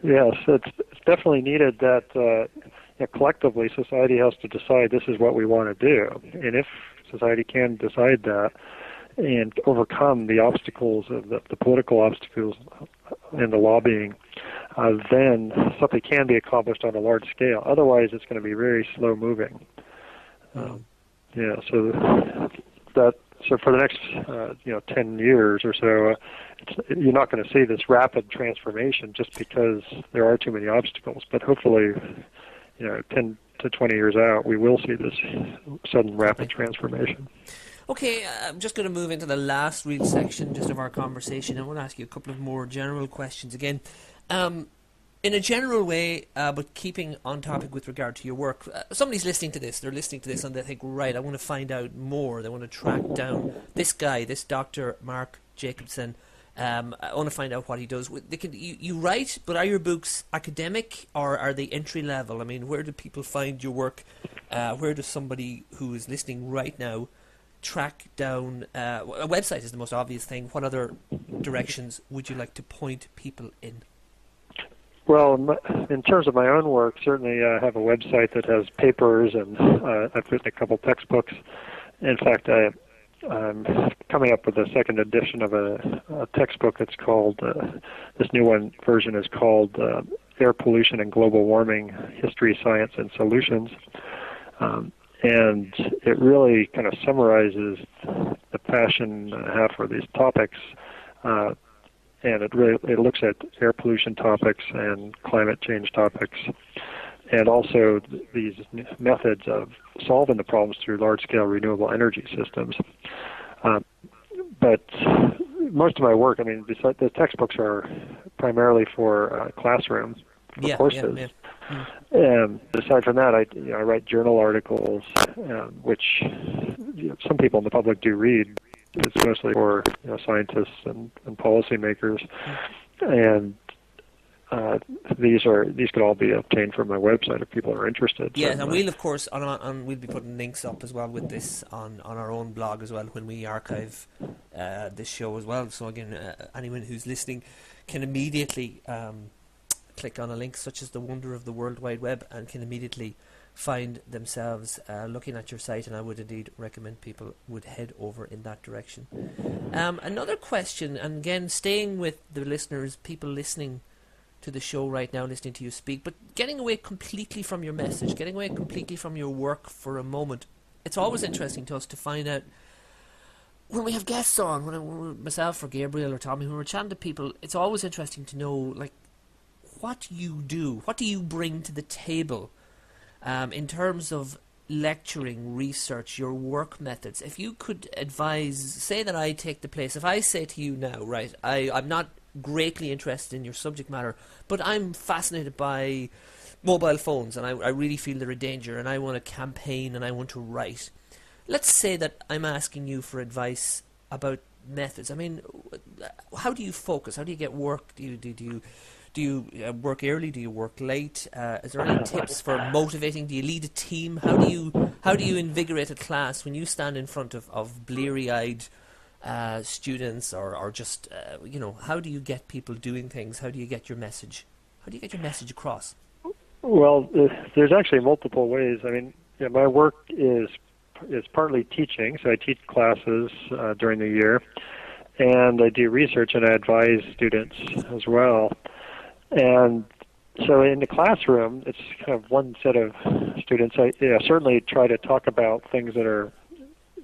Yes, it's definitely needed that collectively society has to decide this is what we want to do. And if society can decide that and overcome the obstacles of the political obstacles and the lobbying, then something can be accomplished on a large scale. Otherwise, it's going to be very slow moving. So for the next 10 years or so, you're not going to see this rapid transformation just because there are too many obstacles. But hopefully, 10 to 20 years out, we will see this sudden rapid transformation. Okay, I'm just going to move into the last real section just of our conversation. I want to ask you a couple of more general questions again. In a general way, but keeping on topic with regard to your work, somebody's listening to this, they're listening to this and they think, right, I want to find out more, they want to track down this guy, this Dr. Mark Jacobson, I want to find out what he does. You write, but are your books academic or are they entry level? I mean, where do people find your work? Where does somebody who is listening right now track down, a website is the most obvious thing. What other directions would you like to point people in? Well, in terms of my own work, certainly I have a website that has papers, and I've written a couple textbooks. In fact, I'm coming up with a second edition of a textbook that's called, this new version is called Air Pollution and Global Warming, History, Science, and Solutions. And it really kind of summarizes the passion I have for these topics. And it looks at air pollution topics and climate change topics, and also these methods of solving the problems through large-scale renewable energy systems. But most of my work, I mean, besides the textbooks are primarily for classrooms, for courses. And aside from that, I write journal articles, which some people in the public do read. It's mostly for scientists and policymakers, and these could all be obtained from my website if people are interested. Yeah, and we'll of course we'll be putting links up as well with this on our own blog as well when we archive this show as well. So again, anyone who's listening can immediately click on a link such as the wonder of the World Wide Web and can immediately find themselves looking at your site, and I would indeed recommend people would head over in that direction. Another question, and again staying with the listeners, people listening to the show right now, listening to you speak, but getting away completely from your message, getting away completely from your work for a moment. It's always interesting to us to find out, when we have guests on, when myself or Gabriel or Tommy, when we're chatting to people, it's always interesting to know, like, what you do, what do you bring to the table in terms of lecturing, research, your work methods. If you could advise, say that I take the place, if I say to you now, right, I'm not greatly interested in your subject matter, but I'm fascinated by mobile phones and I really feel they're a danger and I want to campaign and I want to write. Let's say that I'm asking you for advice about methods. I mean, how do you focus? How do you get work? Do you work early? Do you work late? Is there any tips for motivating? Do you lead a team? How do you invigorate a class when you stand in front of bleary-eyed students or just how do you get people doing things? How do you get your message? How do you get your message across? Well, there's actually multiple ways. I mean, my work is partly teaching, so I teach classes during the year, and I do research and I advise students as well. And so in the classroom, it's kind of one set of students. I certainly try to talk about things that are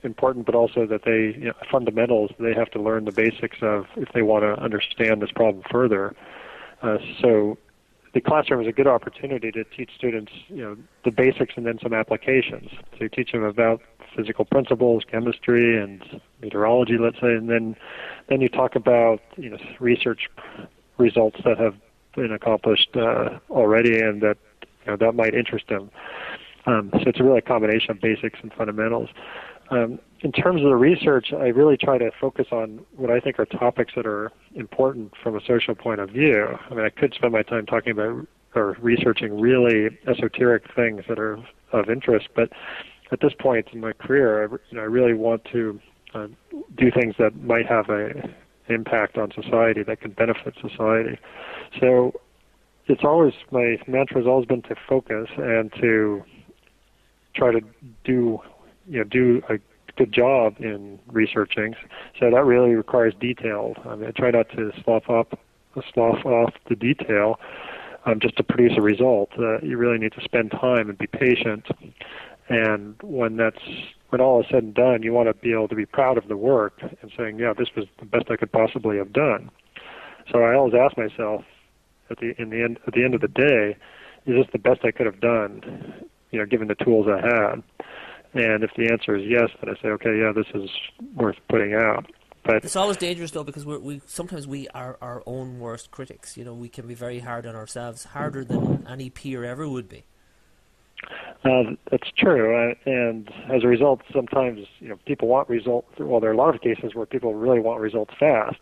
important, but also that they, fundamentals they have to learn the basics of if they want to understand this problem further. So the classroom is a good opportunity to teach students, the basics and then some applications. So you teach them about physical principles, chemistry, and meteorology, let's say, and then you talk about, research results that have been accomplished already and that that might interest them. So it's really a combination of basics and fundamentals. In terms of the research, I really try to focus on what I think are topics that are important from a social point of view. I mean, I could spend my time talking about or researching really esoteric things that are of interest, but at this point in my career, I really want to do things that might have an impact on society, that can benefit society. So my mantra has always been to focus and to try to do a good job in researching. So that really requires detail. I mean, I try not to slough off the detail just to produce a result. You really need to spend time and be patient. And when all is said and done, you want to be able to be proud of the work and saying, yeah, this was the best I could possibly have done. So I always ask myself at the end of the day, is this the best I could have done, given the tools I had? And if the answer is yes, then I say, okay, yeah, this is worth putting out. But it's always dangerous, though, because sometimes we are our own worst critics. We can be very hard on ourselves, harder than any peer ever would be. That's true, and as a result, sometimes people want results. Well, there are a lot of cases where people really want results fast.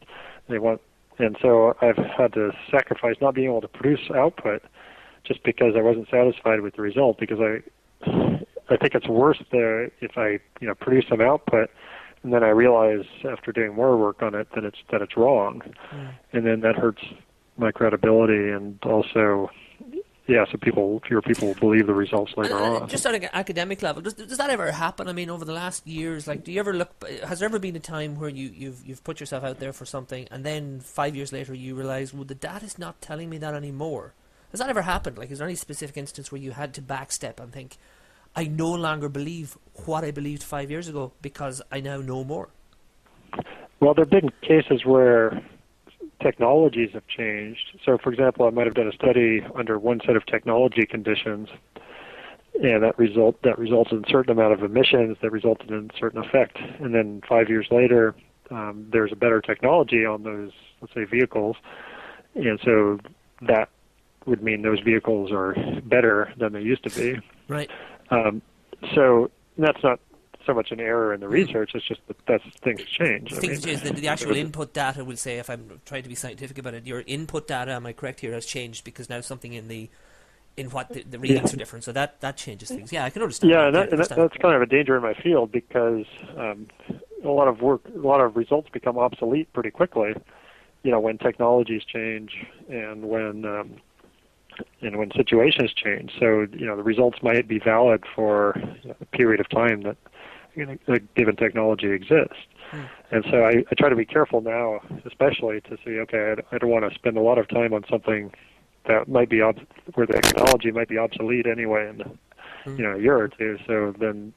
And so I've had to sacrifice not being able to produce output just because I wasn't satisfied with the result. Because I think it's worse if I produce some output and then I realize after doing more work on it that it's wrong, and then that hurts my credibility and also. Yeah, so fewer people will believe the results later on. Just at an academic level, does that ever happen? I mean, over the last years, do you ever has there ever been a time where you've put yourself out there for something, and then 5 years later you realise, well, the data's not telling me that anymore? Has that ever happened? Is there any specific instance where you had to backstep and think, I no longer believe what I believed 5 years ago because I now know more? Well, there have been cases where technologies have changed. So, for example, I might have done a study under one set of technology conditions, and that resulted in a certain amount of emissions that resulted in a certain effect. And then 5 years later, there's a better technology on those, let's say, vehicles, and so that would mean those vehicles are better than they used to be. Right. So that's not so much an error in the research, it's just that things change. Things change. The actual input data will say, if I'm trying to be scientific about it, your input data, am I correct here, has changed because now something in what the readings are different. So that changes things. Yeah, I can understand. Yeah, that's kind of a danger in my field because a lot of results become obsolete pretty quickly. When technologies change and when situations change. So the results might be valid for a period of time that a given technology exists. And so I try to be careful now, especially to see, okay, I don't want to spend a lot of time on something that might be where the technology might be obsolete anyway in a year or two. So then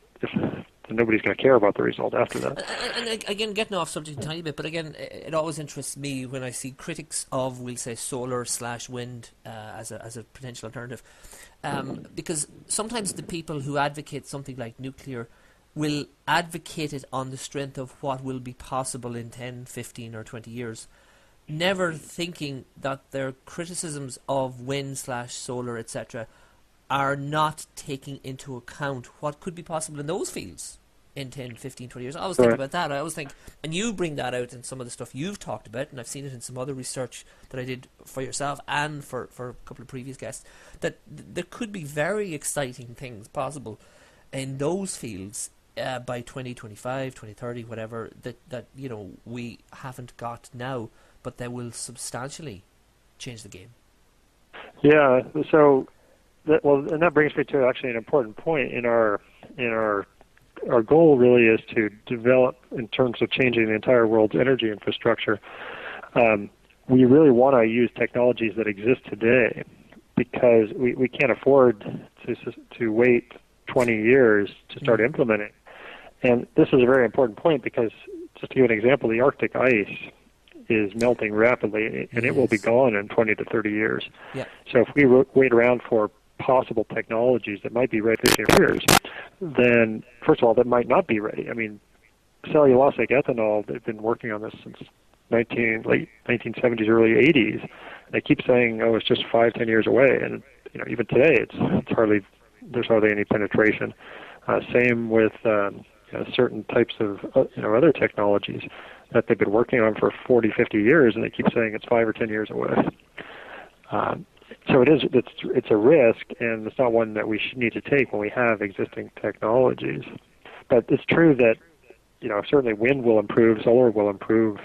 nobody's going to care about the result after that. And again, getting off subject a tiny bit, but again, it always interests me when I see critics of, we'll say, solar/wind as a potential alternative, because sometimes the people who advocate something like nuclear will advocate it on the strength of what will be possible in 10, 15 or 20 years, never thinking that their criticisms of wind/solar, etc., are not taking into account what could be possible in those fields in 10, 15, 20 years. I always think about that. I always think, and you bring that out in some of the stuff you've talked about, and I've seen it in some other research that I did for yourself and for a couple of previous guests, that there could be very exciting things possible in those fields by 2025, 2030, whatever, that we haven't got now, but they will substantially change the game. Yeah, so and that brings me to actually an important point in our goal really is to develop in terms of changing the entire world's energy infrastructure. We really want to use technologies that exist today because we can't afford to wait 20 years to start implementing. And this is a very important point because, just to give an example, the Arctic ice is melting rapidly, and it will be gone in 20 to 30 years. Yeah. So if we wait around for possible technologies that might be ready in years, then first of all, that might not be ready. I mean, cellulosic ethanol, they've been working on this since late 1970s, early 80s. They keep saying, oh, it's just 5-10 years away, and even today, there's hardly any penetration. Same with certain types of other technologies that they've been working on for 40, 50 years, and they keep saying it's 5 or 10 years away. So it's a risk, and it's not one that we need to take when we have existing technologies. But it's true that certainly wind will improve, solar will improve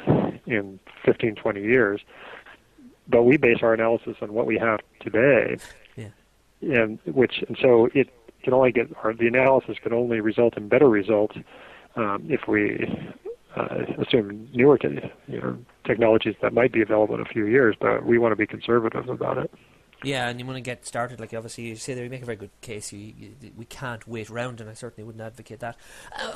in 15, 20 years. But we base our analysis on what we have today, and so it can only the analysis can only result in better results if we assume newer technologies that might be available in a few years, but we want to be conservative about it. Yeah, and you want to get started, like obviously you say there, you make a very good case. We can't wait around, and I certainly wouldn't advocate that.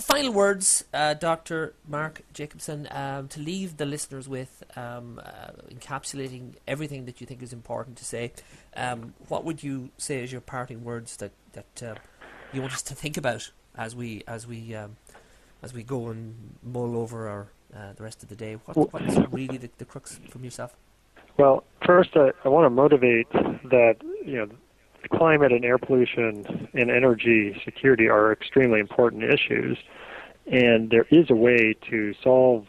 Final words, Dr. Mark Jacobson, to leave the listeners with, encapsulating everything that you think is important to say. What would you say as your parting words that you want us to think about as we go and mull over our the rest of the day? What's really the crux from yourself? Well, first, I want to motivate that climate and air pollution and energy security are extremely important issues, and there is a way to solve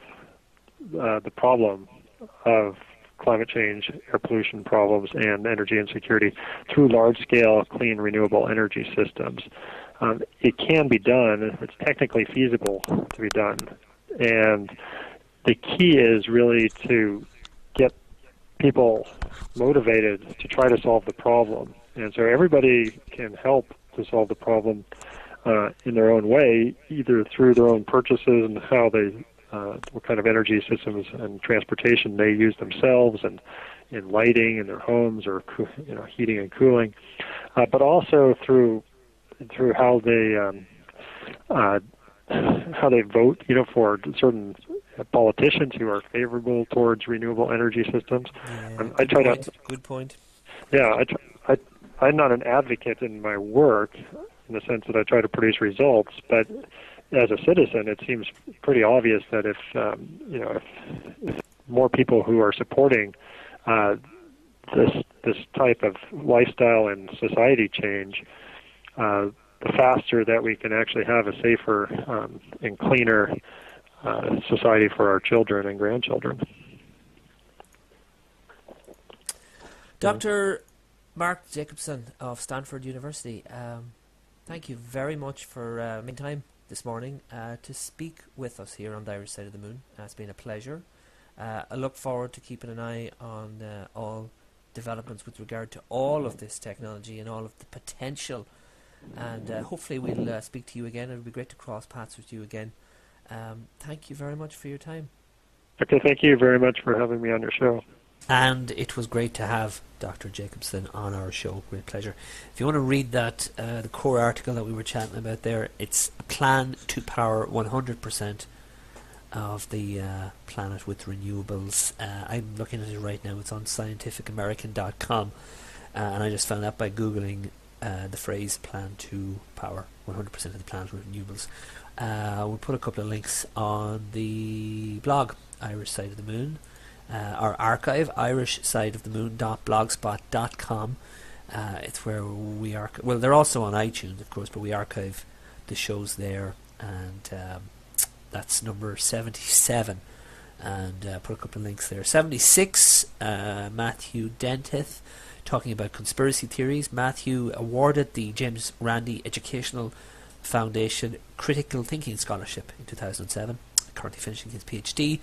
the problem of climate change, air pollution problems, and energy insecurity through large-scale, clean, renewable energy systems. It can be done. It's technically feasible to be done, and the key is really to get people motivated to try to solve the problem. And so everybody can help to solve the problem in their own way, either through their own purchases and how they, what kind of energy systems and transportation they use themselves, and in lighting in their homes or heating and cooling, but also through how they vote, for certain politicians who are favorable towards renewable energy systems. Yeah, good point. Yeah, I'm not an advocate in my work in the sense that I try to produce results, but as a citizen, it seems pretty obvious that if more people who are supporting this type of lifestyle and society change, the faster that we can actually have a safer and cleaner society for our children and grandchildren. Dr. Mark Jacobson of Stanford University, thank you very much for making time this morning to speak with us here on the Irish Side of the Moon. It's been a pleasure. I look forward to keeping an eye on all developments with regard to all of this technology and all of the potential, and hopefully we'll speak to you again. It would be great to cross paths with you again. Thank you very much for your time. Okay, thank you very much for having me on your show. And it was great to have Dr. Jacobson on our show. Great pleasure. If you want to read that, the core article that we were chatting about there, it's a plan to power 100% of the Planet with Renewables. I'm looking at it right now. It's on scientificamerican.com, and I just found that by Googling the phrase plan to power 100% of the Planet with Renewables. We'll put a couple of links on the blog, Irish Side of the Moon. Our archive, irishsideofthemoon.blogspot.com. It's where we archive. Well, they're also on iTunes, of course, but we archive the shows there, and that's number 77. And put a couple of links there. 76, Matthew Dentith, talking about conspiracy theories. Matthew awarded the James Randi Educational Foundation Critical Thinking Scholarship in 2007, currently finishing his PhD.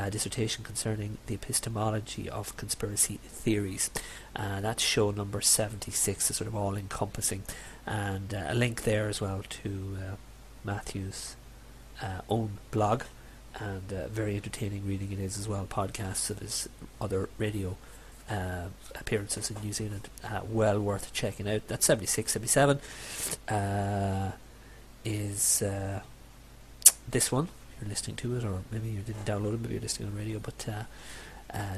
Dissertation concerning the epistemology of conspiracy theories. That's show number 76, is sort of all-encompassing, and a link there as well to Matthew's own blog, and very entertaining reading it is as well. Podcasts of his other radio appearances in New Zealand, well worth checking out. That's 76. 77 is this one. You're listening to it, or maybe you didn't download it, maybe you're listening on radio, but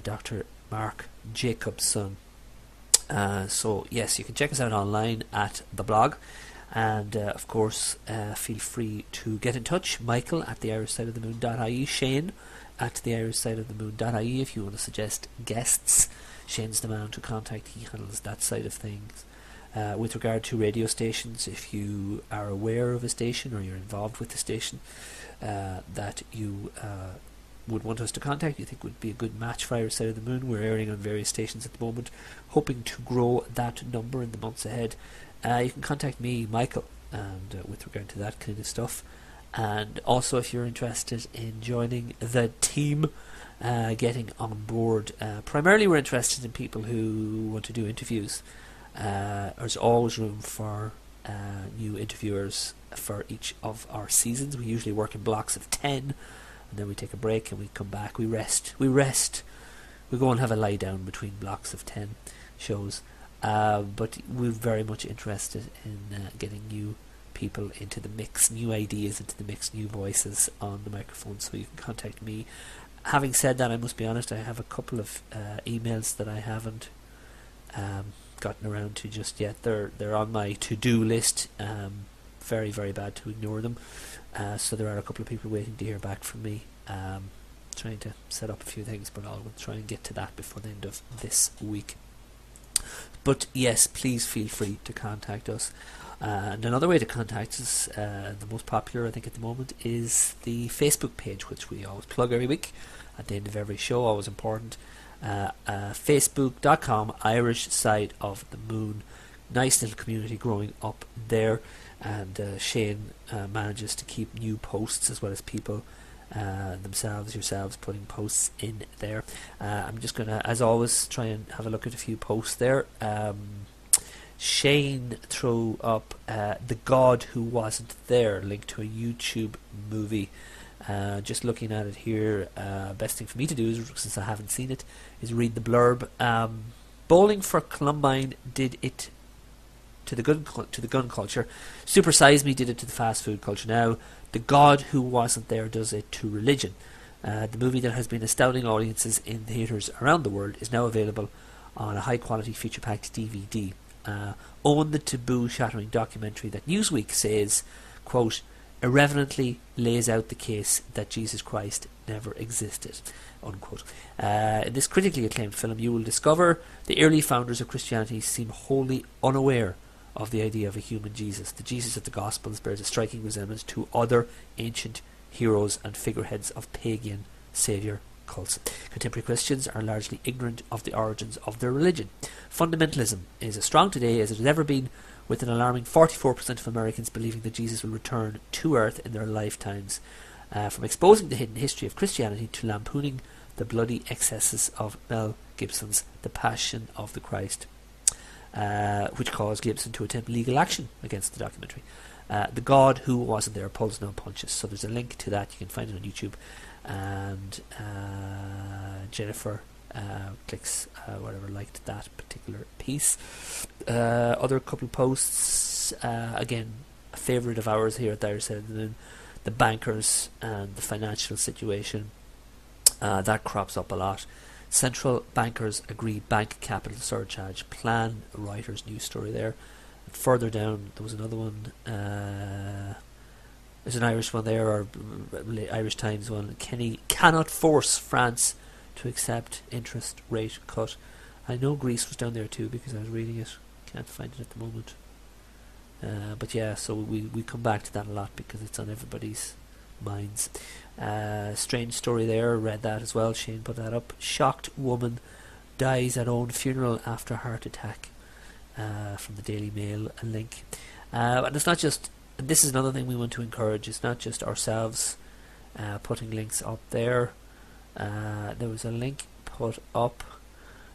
Dr. Mark Jacobson. So yes, you can check us out online at the blog, and of course feel free to get in touch. Michael at the irishsideofthemoon.ie, Shane at the irishsideofthemoon.ie if you want to suggest guests. Shane's the man to contact. He handles that side of things. With regard to radio stations, if you are aware of a station or you're involved with the station that you would want us to contact, you think would be a good match for Irish Side of the Moon, we're airing on various stations at the moment, hoping to grow that number in the months ahead. You can contact me, Michael, and with regard to that kind of stuff. And also, if you're interested in joining the team, getting on board, primarily we're interested in people who want to do interviews. There's always room for new interviewers for each of our seasons. We usually work in blocks of 10, and then we take a break and we come back. We rest. We go and have a lie down between blocks of 10 shows. But we're very much interested in getting new people into the mix, new ideas into the mix, new voices on the microphone. So you can contact me. Having said that, I must be honest, I have a couple of emails that I haven't gotten around to just yet. They're on my to-do list. Very, very bad to ignore them. So there are a couple of people waiting to hear back from me. Trying to set up a few things, but I'll try and get to that before the end of this week. But yes, please feel free to contact us. And another way to contact us, the most popular I think at the moment, is the Facebook page, which we always plug every week at the end of every show. Always important. Facebook.com, Irish Side of the Moon. Nice little community growing up there, and Shane manages to keep new posts as well as people yourselves putting posts in there. I'm just going to, as always, try and have a look at a few posts there. Shane threw up The God Who Wasn't There, linked to a YouTube movie. Just looking at it here, best thing for me to do, is, since I haven't seen it, is read the blurb. Bowling for Columbine did it to the gun culture. Super Size Me did it to the fast food culture. Now, The God Who Wasn't There does it to religion. The movie that has been astounding audiences in theatres around the world is now available on a high-quality feature-packed DVD. Own the taboo-shattering documentary that Newsweek says, quote, irreverently lays out the case that Jesus Christ never existed, unquote. In this critically acclaimed film, you will discover the early founders of Christianity seem wholly unaware of the idea of a human Jesus. The Jesus of the Gospels bears a striking resemblance to other ancient heroes and figureheads of pagan saviour cults. Contemporary Christians are largely ignorant of the origins of their religion. Fundamentalism is as strong today as it has ever been, with an alarming 44% of Americans believing that Jesus will return to Earth in their lifetimes. From exposing the hidden history of Christianity to lampooning the bloody excesses of Mel Gibson's The Passion of the Christ, which caused Gibson to attempt legal action against the documentary. The God Who Wasn't There pulls no punches. So there's a link to that. You can find it on YouTube. And Jennifer clicks whatever liked that particular piece. Other couple posts, again, a favourite of ours here at the Irish Side of the Moon, the bankers and the financial situation. That crops up a lot. Central bankers agree bank capital surcharge plan. Reuters news story there. And further down, there was another one. There's an Irish one there, or Irish Times one. Kenny cannot force France to accept interest rate cut. I know Greece was down there too because I was reading it. Can't find it at the moment. But yeah, so we come back to that a lot because it's on everybody's minds. Strange story there. Read that as well. Shane put that up. Shocked woman dies at own funeral after heart attack. From the Daily Mail, a link. And it's not just. And this is another thing we want to encourage. It's not just ourselves putting links up there. There was a link put up.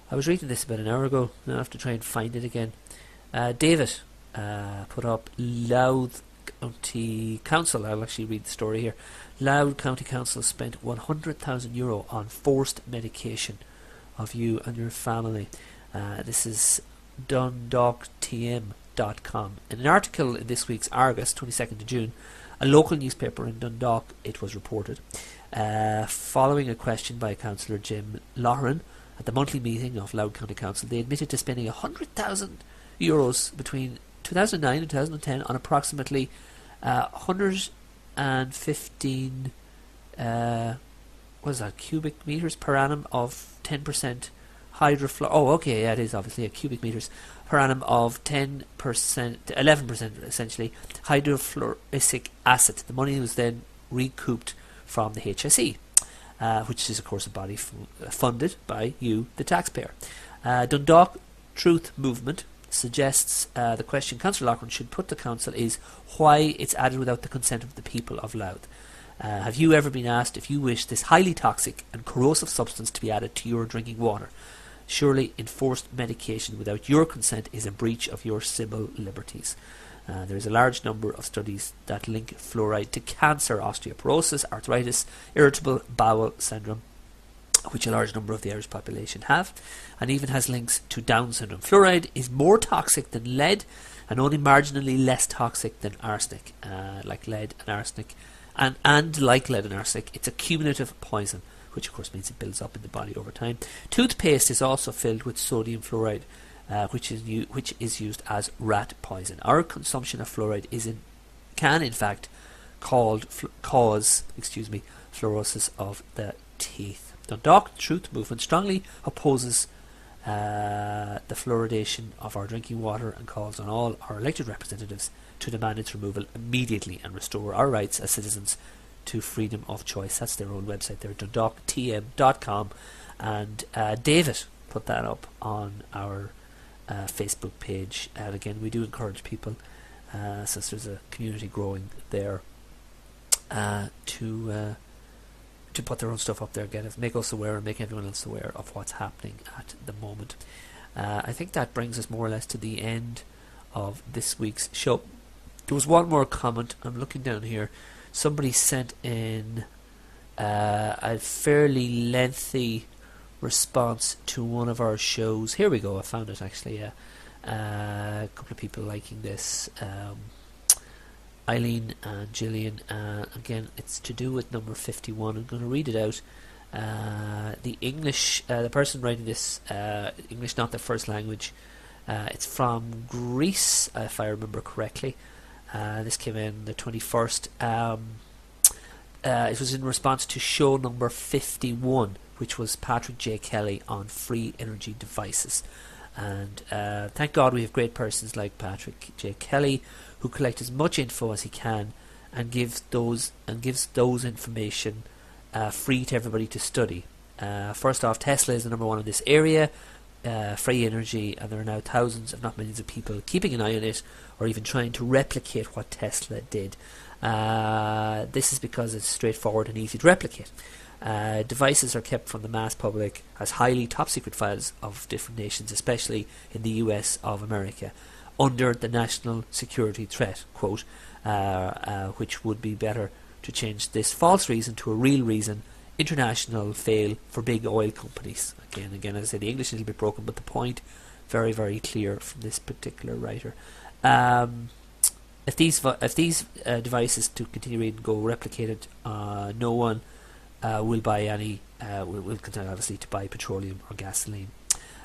I was reading this about an hour ago. Now I have to try and find it again. David put up Louth County Council. I'll actually read the story here. Louth County Council spent €100,000 on forced medication of you and your family. This is DundalkTM.com. In an article in this week's Argus, 22nd of June, a local newspaper in Dundalk, it was reported, following a question by Councillor Jim Lauren at the monthly meeting of Louth County Council, they admitted to spending €100,000 between 2009 and 2010 on approximately 115 cubic meters per annum of 10% hydrofluor. Oh, okay, yeah, it is obviously a cubic meters per annum of 10%, 11% essentially, hydrofluoric acid. The money was then recouped from the HSE, which is of course a body funded by you, the taxpayer. Dundalk Truth Movement suggests the question Councillor Loughran should put to Council is why it's added without the consent of the people of Louth. Have you ever been asked if you wish this highly toxic and corrosive substance to be added to your drinking water? Surely enforced medication without your consent is a breach of your civil liberties. There is a large number of studies that link fluoride to cancer, osteoporosis, arthritis, irritable bowel syndrome, which a large number of the Irish population have, and even has links to Down syndrome. Fluoride is more toxic than lead and only marginally less toxic than arsenic, like lead and arsenic. And like lead and arsenic, it's a cumulative poison, which of course means it builds up in the body over time. Toothpaste is also filled with sodium fluoride, which is used as rat poison. Our consumption of fluoride can in fact cause fluorosis of the teeth. The Dundalk Truth Movement strongly opposes the fluoridation of our drinking water and calls on all our elected representatives to demand its removal immediately and restore our rights as citizens to freedom of choice. That's their own website there, DundalkTM.com. And David put that up on our Facebook page. And again, we do encourage people, since there's a community growing there, to put their own stuff up there again, make us aware and make everyone else aware of what's happening at the moment. I think that brings us more or less to the end of this week's show. There was one more comment. I'm looking down here. Somebody sent in a fairly lengthy response to one of our shows. Here we go. I found it actually. A couple of people liking this. Eileen and Gillian. Again, it's to do with number 51. I'm going to read it out. The English, the person writing this, English not their first language. It's from Greece, if I remember correctly. This came in the 21st. It was in response to show number 51, which was Patrick J. Kelly on free energy devices. And thank God we have great persons like Patrick J. Kelly, who collect as much info as he can and gives those information free to everybody to study. First off, Tesla is the number one in this area, free energy, and there are now thousands, if not millions, of people keeping an eye on it or even trying to replicate what Tesla did. This is because it's straightforward and easy to replicate. Devices are kept from the mass public as highly top secret files of different nations, especially in the US of America, under the national security threat, quote, which would be better to change this false reason to a real reason, international fail for big oil companies. Again, as I say, the English is a little bit broken, but the point very, very clear from this particular writer. If these devices, to continue reading, go replicated, no one will buy any. Will continue, obviously, to buy petroleum or gasoline.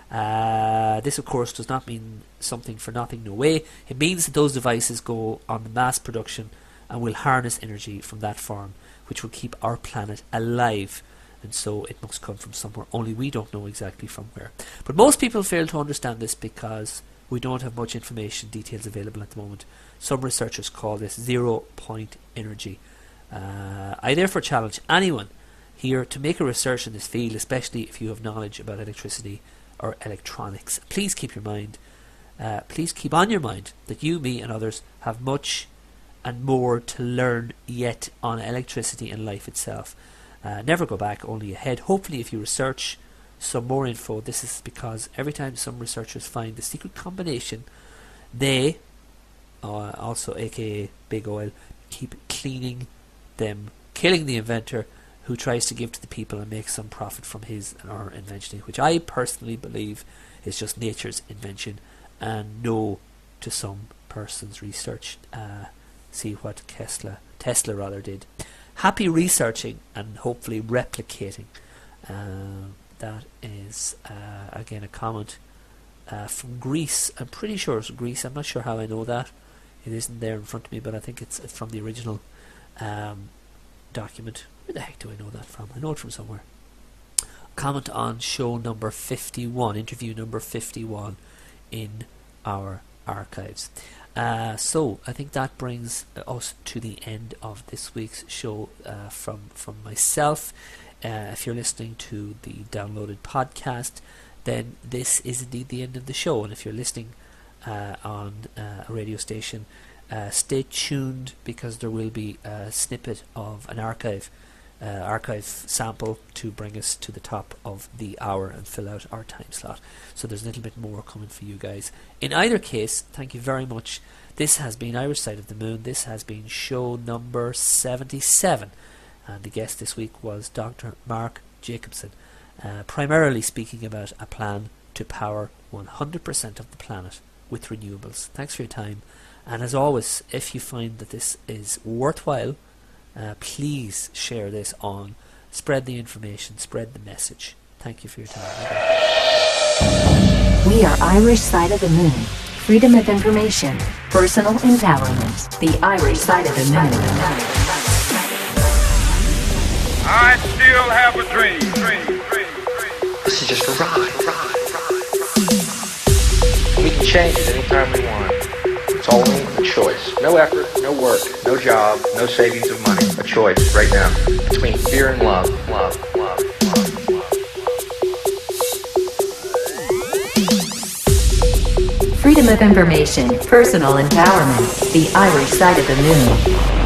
This, of course, does not mean something for nothing. No way. It means that those devices go on the mass production and will harness energy from that form, which will keep our planet alive. And so it must come from somewhere. Only we don't know exactly from where. But most people fail to understand this because we don't have much information, details available at the moment. Some researchers call this zero-point energy. I therefore challenge anyone here to make a research in this field, especially if you have knowledge about electricity or electronics. Please keep on your mind that you, me and others have much and more to learn yet on electricity and life itself. Never go back, only ahead. Hopefully if you research some more info, this is because every time some researchers find the secret combination, they, also aka Big Oil, keep cleaning them, killing the inventor who tries to give to the people and make some profit from his or invention, which I personally believe is just nature's invention and no to some person's research. See what Tesla did. Happy researching and hopefully replicating. That is again a comment from Greece. I'm pretty sure it's Greece. I'm not sure how I know that. It isn't there in front of me, but I think it's from the original document. Where the heck do I know that from? I know it from somewhere. Comment on show number 51, interview number 51 in our archives. So I think that brings us to the end of this week's show from myself. If you're listening to the downloaded podcast, then this is indeed the end of the show. And if you're listening on a radio station, stay tuned, because there will be a snippet of an archive sample to bring us to the top of the hour and fill out our time slot. So there's a little bit more coming for you guys. In either case, thank you very much. This has been Irish Side of the Moon. This has been show number 77. And the guest this week was Dr. Mark Jacobson, primarily speaking about a plan to power 100% of the planet with renewables. Thanks for your time. And as always, if you find that this is worthwhile, please share this on. Spread the information, spread the message. Thank you for your time. Bye-bye. We are Irish Side of the Moon. Freedom of information, personal empowerment. The Irish Side of the Moon. I still have a dream. This is just a ride. We can change it anytime we want. It's only a choice. No effort, no work, no job, no savings of money. A choice right now between fear and love. Freedom of information, personal empowerment. The Irish Side of the Moon.